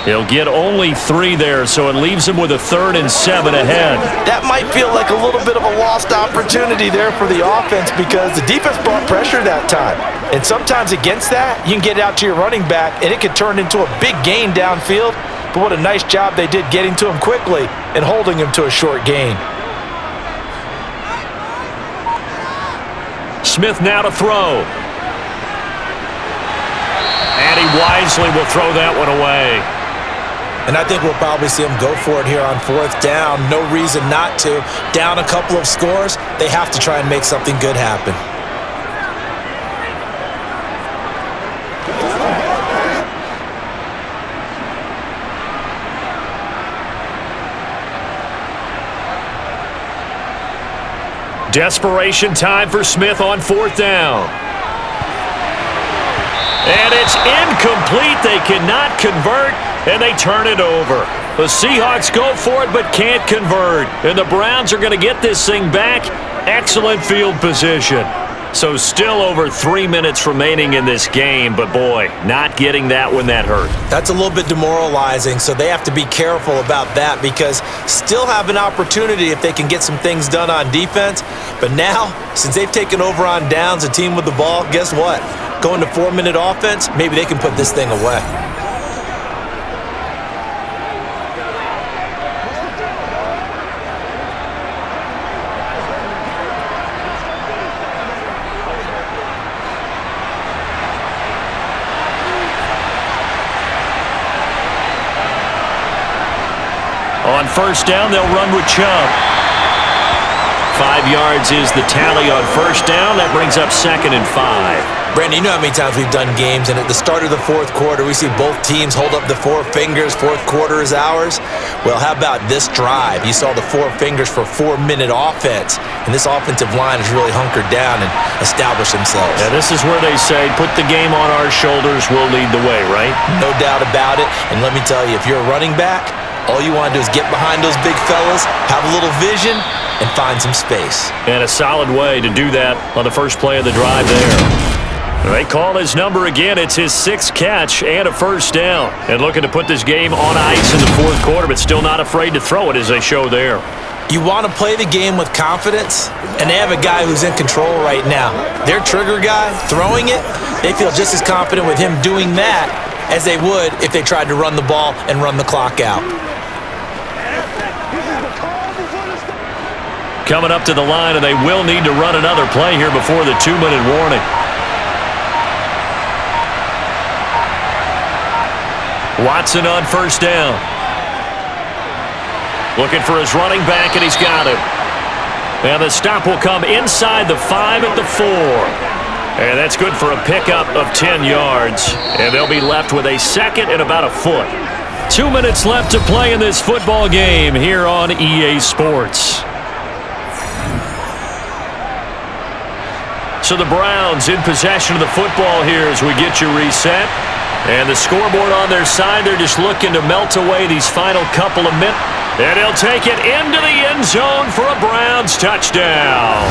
He'll get only 3 there, so it leaves him with a 3rd and 7 ahead. That might feel like a little bit of a lost opportunity there for the offense because the defense brought pressure that time. And sometimes against that, you can get out to your running back, and it can turn into a big gain downfield. But what a nice job they did getting to him quickly and holding him to a short gain. Smith now to throw. And he wisely will throw that one away. And I think we'll probably see him go for it here on 4th down. No reason not to. Down a couple of scores, they have to try and make something good happen. Desperation time for Smith on 4th down. And it's incomplete. They cannot convert, and they turn it over. The Seahawks go for it but can't convert. And the Browns are going to get this thing back. Excellent field position. So still over 3 minutes remaining in this game, but boy, not getting that when that hurt. That's a little bit demoralizing, so they have to be careful about that because still have an opportunity if they can get some things done on defense. But now, since they've taken over on downs, a team with the ball, guess what? Going to 4-minute offense, maybe they can put this thing away. On first down, they'll run with Chubb. 5 yards is the tally on first down. That brings up 2nd and 5. Brandon, you know how many times we've done games, and at the start of the fourth quarter, we see both teams hold up the 4 fingers, fourth quarter is ours. Well, how about this drive? You saw the 4 fingers for 4-minute offense, and this offensive line has really hunkered down and established themselves. Yeah, this is where they say, put the game on our shoulders, we'll lead the way, right? No doubt about it, and let me tell you, if you're a running back, all you want to do is get behind those big fellas, have a little vision, and find some space. And a solid way to do that on the first play of the drive there. They call his number again. It's his 6th catch and a first down. And looking to put this game on ice in the fourth quarter, but still not afraid to throw it as they show there. You want to play the game with confidence, and they have a guy who's in control right now. Their trigger guy, throwing it, they feel just as confident with him doing that as they would if they tried to run the ball and run the clock out. Coming up to the line, and they will need to run another play here before the 2-minute warning. Watson on first down. Looking for his running back, and he's got him. And the stop will come inside the 5 at the 4. And that's good for a pickup of 10 yards. And they'll be left with a 2nd and about a foot. 2 minutes left to play in this football game here on EA Sports. So the Browns in possession of the football here as we get you reset. And the scoreboard on their side, they're just looking to melt away these final couple of minutes. And he'll take it into the end zone for a Browns touchdown.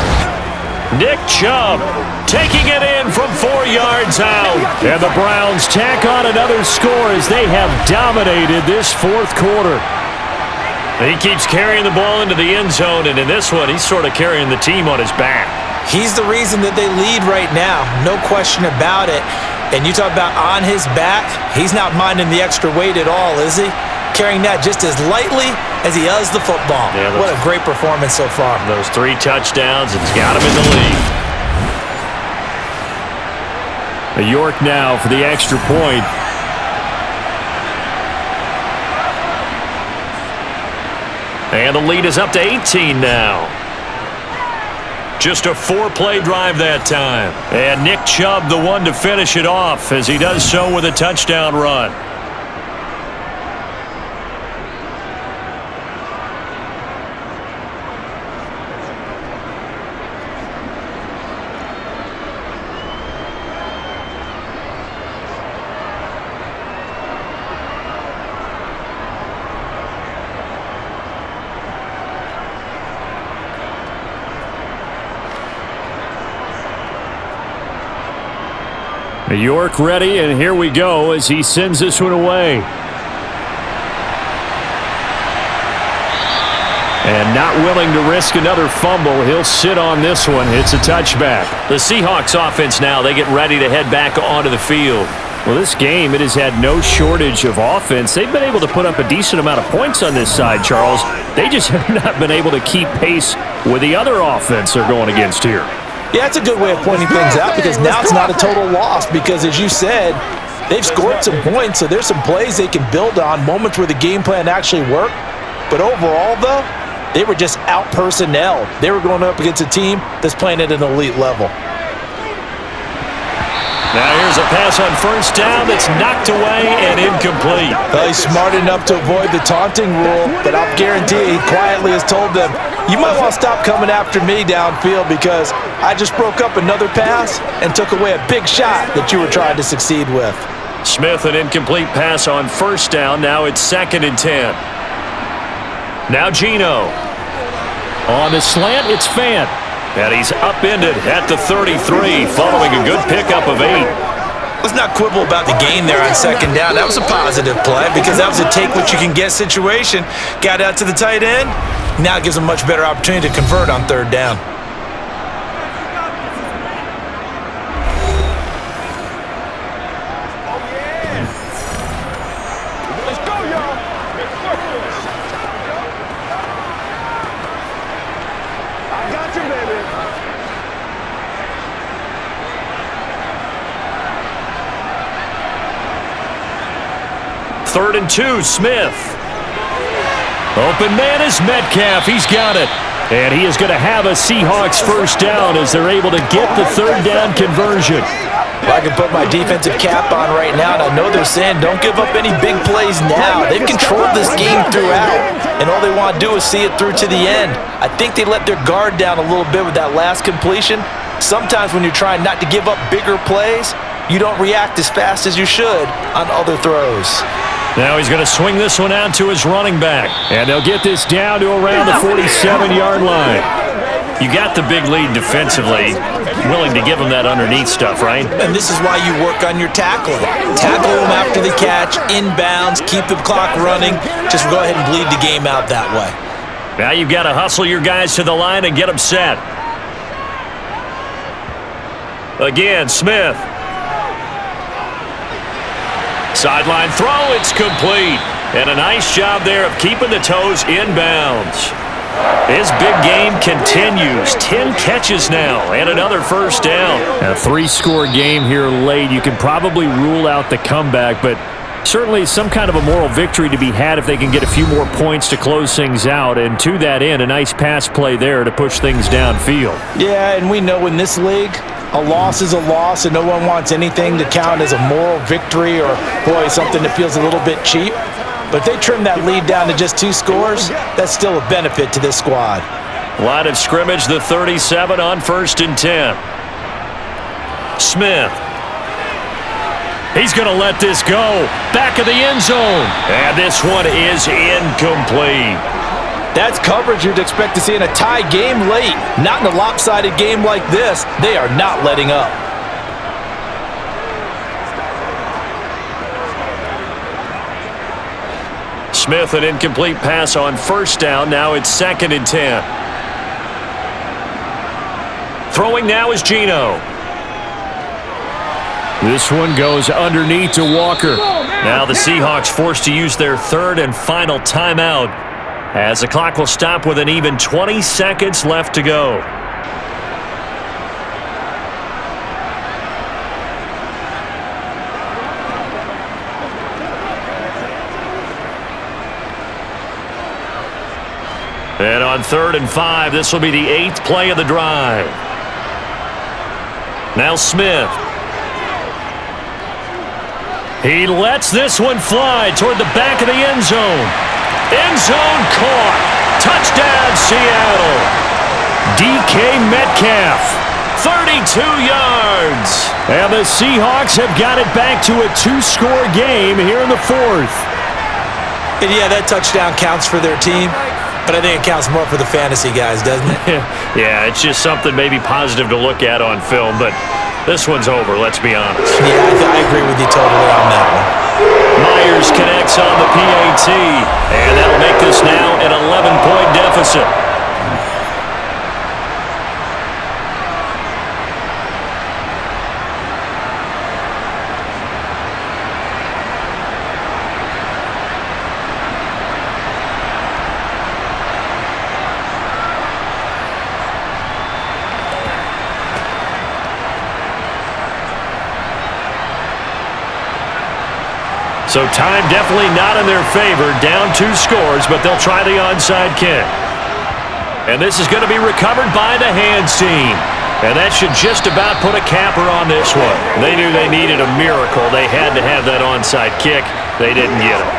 Nick Chubb taking it in from 4 yards out. And the Browns tack on another score as they have dominated this fourth quarter. He keeps carrying the ball into the end zone, and in this one, he's sort of carrying the team on his back. He's the reason that they lead right now, no question about it. And you talk about on his back, he's not minding the extra weight at all, is he? Carrying that just as lightly as he does the football. Yeah, what a great performance so far. Those 3 touchdowns, it's got him in the lead. York now for the extra point. And the lead is up to 18 now. Just a 4-play drive that time. And Nick Chubb, the one to finish it off, as he does so with a touchdown run. York ready, and here we go as he sends this one away. And not willing to risk another fumble, he'll sit on this one. It's a touchback. The Seahawks offense now, they get ready to head back onto the field. Well, this game, it has had no shortage of offense. They've been able to put up a decent amount of points on this side, Charles. They just have not been able to keep pace with the other offense they're going against here. Yeah, that's a good way of pointing things out because now it's not a total loss because, as you said, they've scored some points, so there's some plays they can build on, moments where the game plan actually worked. But overall, though, they were just out-personnelled. They were going up against a team that's playing at an elite level. Now here's a pass on first down that's knocked away and incomplete. Well, he's smart enough to avoid the taunting rule, but I'll guarantee he quietly has told them, you might want to stop coming after me downfield because I just broke up another pass and took away a big shot that you were trying to succeed with. Smith, an incomplete pass on first down. Now it's 2nd and 10. Now Geno. On the slant, it's Fant. And he's upended at the 33 following a good pickup of 8. Let's not quibble about the gain there on 2nd down. That was a positive play because that was a take-what-you-can-get situation. Got out to the tight end. Now it gives them a much better opportunity to convert on 3rd down. Third and 2, Smith. Open man is Metcalf. He's got it. And he is going to have a Seahawks first down as they're able to get the third down conversion. Well, I can put my defensive cap on right now, and I know they're saying don't give up any big plays now. They've controlled this game throughout, and all they want to do is see it through to the end. I think they let their guard down a little bit with that last completion. Sometimes when you're trying not to give up bigger plays, you don't react as fast as you should on other throws. Now he's going to swing this one out to his running back. And they'll get this down to around the 47-yard line. You got the big lead defensively, willing to give them that underneath stuff, right? And this is why you work on your tackling. Tackle them after the catch, inbounds, keep the clock running. Just go ahead and bleed the game out that way. Now you've got to hustle your guys to the line and get them set. Again, Smith. Sideline throw, it's complete. And a nice job there of keeping the toes inbounds. His big game continues. 10 catches now and another first down. A 3-score game here late. You can probably rule out the comeback, but certainly some kind of a moral victory to be had if they can get a few more points to close things out. And to that end, a nice pass play there to push things downfield. Yeah, and we know in this league, a loss is a loss, and no one wants anything to count as a moral victory or, boy, something that feels a little bit cheap. But if they trim that lead down to just 2 scores, that's still a benefit to this squad. Line of scrimmage, the 37 on 1st and 10. Smith. He's going to let this go. Back of the end zone. And this one is incomplete. That's coverage you'd expect to see in a tie game late. Not in a lopsided game like this. They are not letting up. Smith, an incomplete pass on 1st down. Now it's 2nd and 10. Throwing now is Geno. This one goes underneath to Walker. Now the Seahawks forced to use their 3rd and final timeout, as the clock will stop with an even 20 seconds left to go. And on 3rd and 5, this will be the 8th play of the drive. Now Smith. He lets this one fly toward the back of the end zone. End zone caught. Touchdown, Seattle. DK Metcalf, 32 yards. And the Seahawks have got it back to a 2-score game here in the 4th. And yeah, that touchdown counts for their team, but I think it counts more for the fantasy guys, doesn't it? Yeah, it's just something maybe positive to look at on film, but this one's over, let's be honest. Yeah, I agree with you totally on that one. Myers connects on the PAT, and that'll make this now an 11-point deficit. So time definitely not in their favor. Down 2 scores, but they'll try the onside kick. And this is going to be recovered by the hands team. And that should just about put a capper on this one. They knew they needed a miracle. They had to have that onside kick. They didn't get it.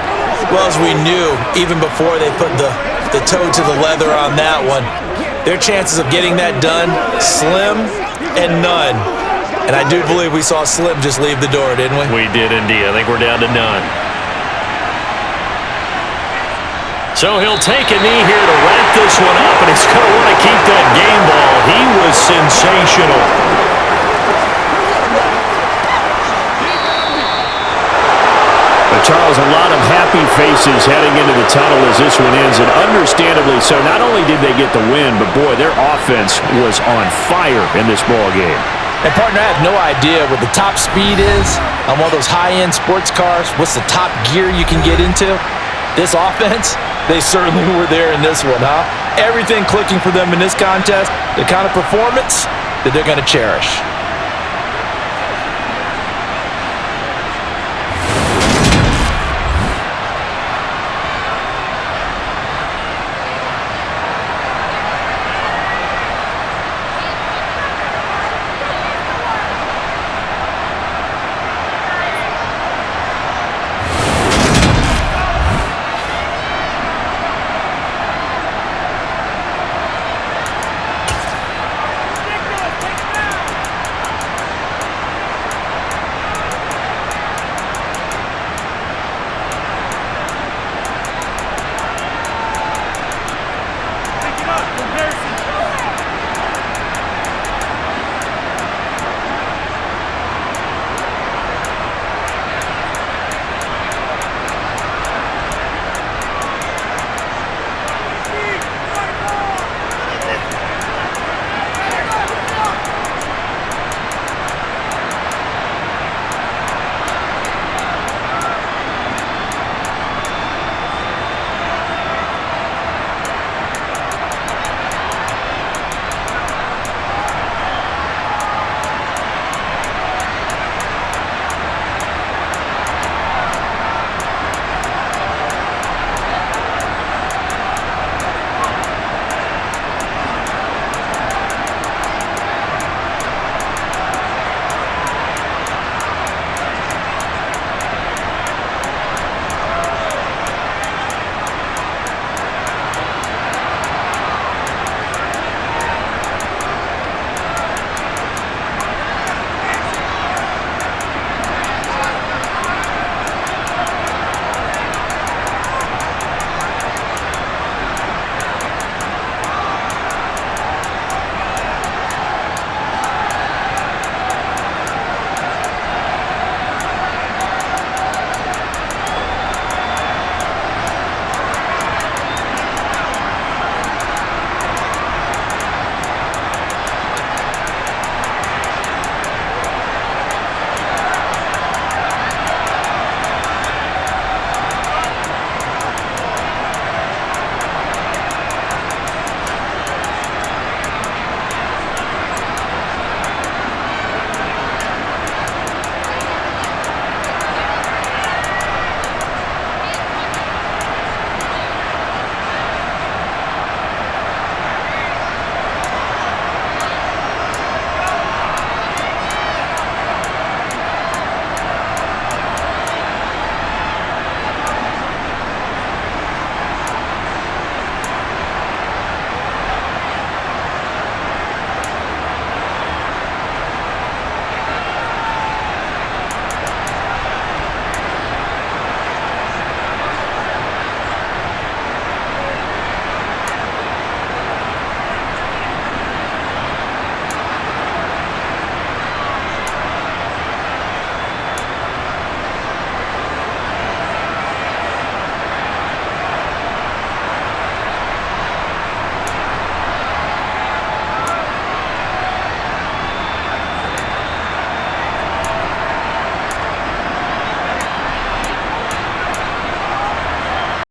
Well, as we knew, even before they put the toe to the leather on that one, their chances of getting that done, slim and none. And I do believe we saw Slim just leave the door, didn't we? We did indeed. I think we're down to none. So he'll take a knee here to wrap this one up, and he's going to want to keep that game ball. He was sensational. But Charles, a lot of happy faces heading into the tunnel as this one ends, and understandably so. Not only did they get the win, but boy, their offense was on fire in this ball game. And partner, I have no idea what the top speed is on one of those high-end sports cars. What's the top gear you can get into? This offense, they certainly were there in this one, huh? Everything clicking for them in this contest, the kind of performance that they're going to cherish.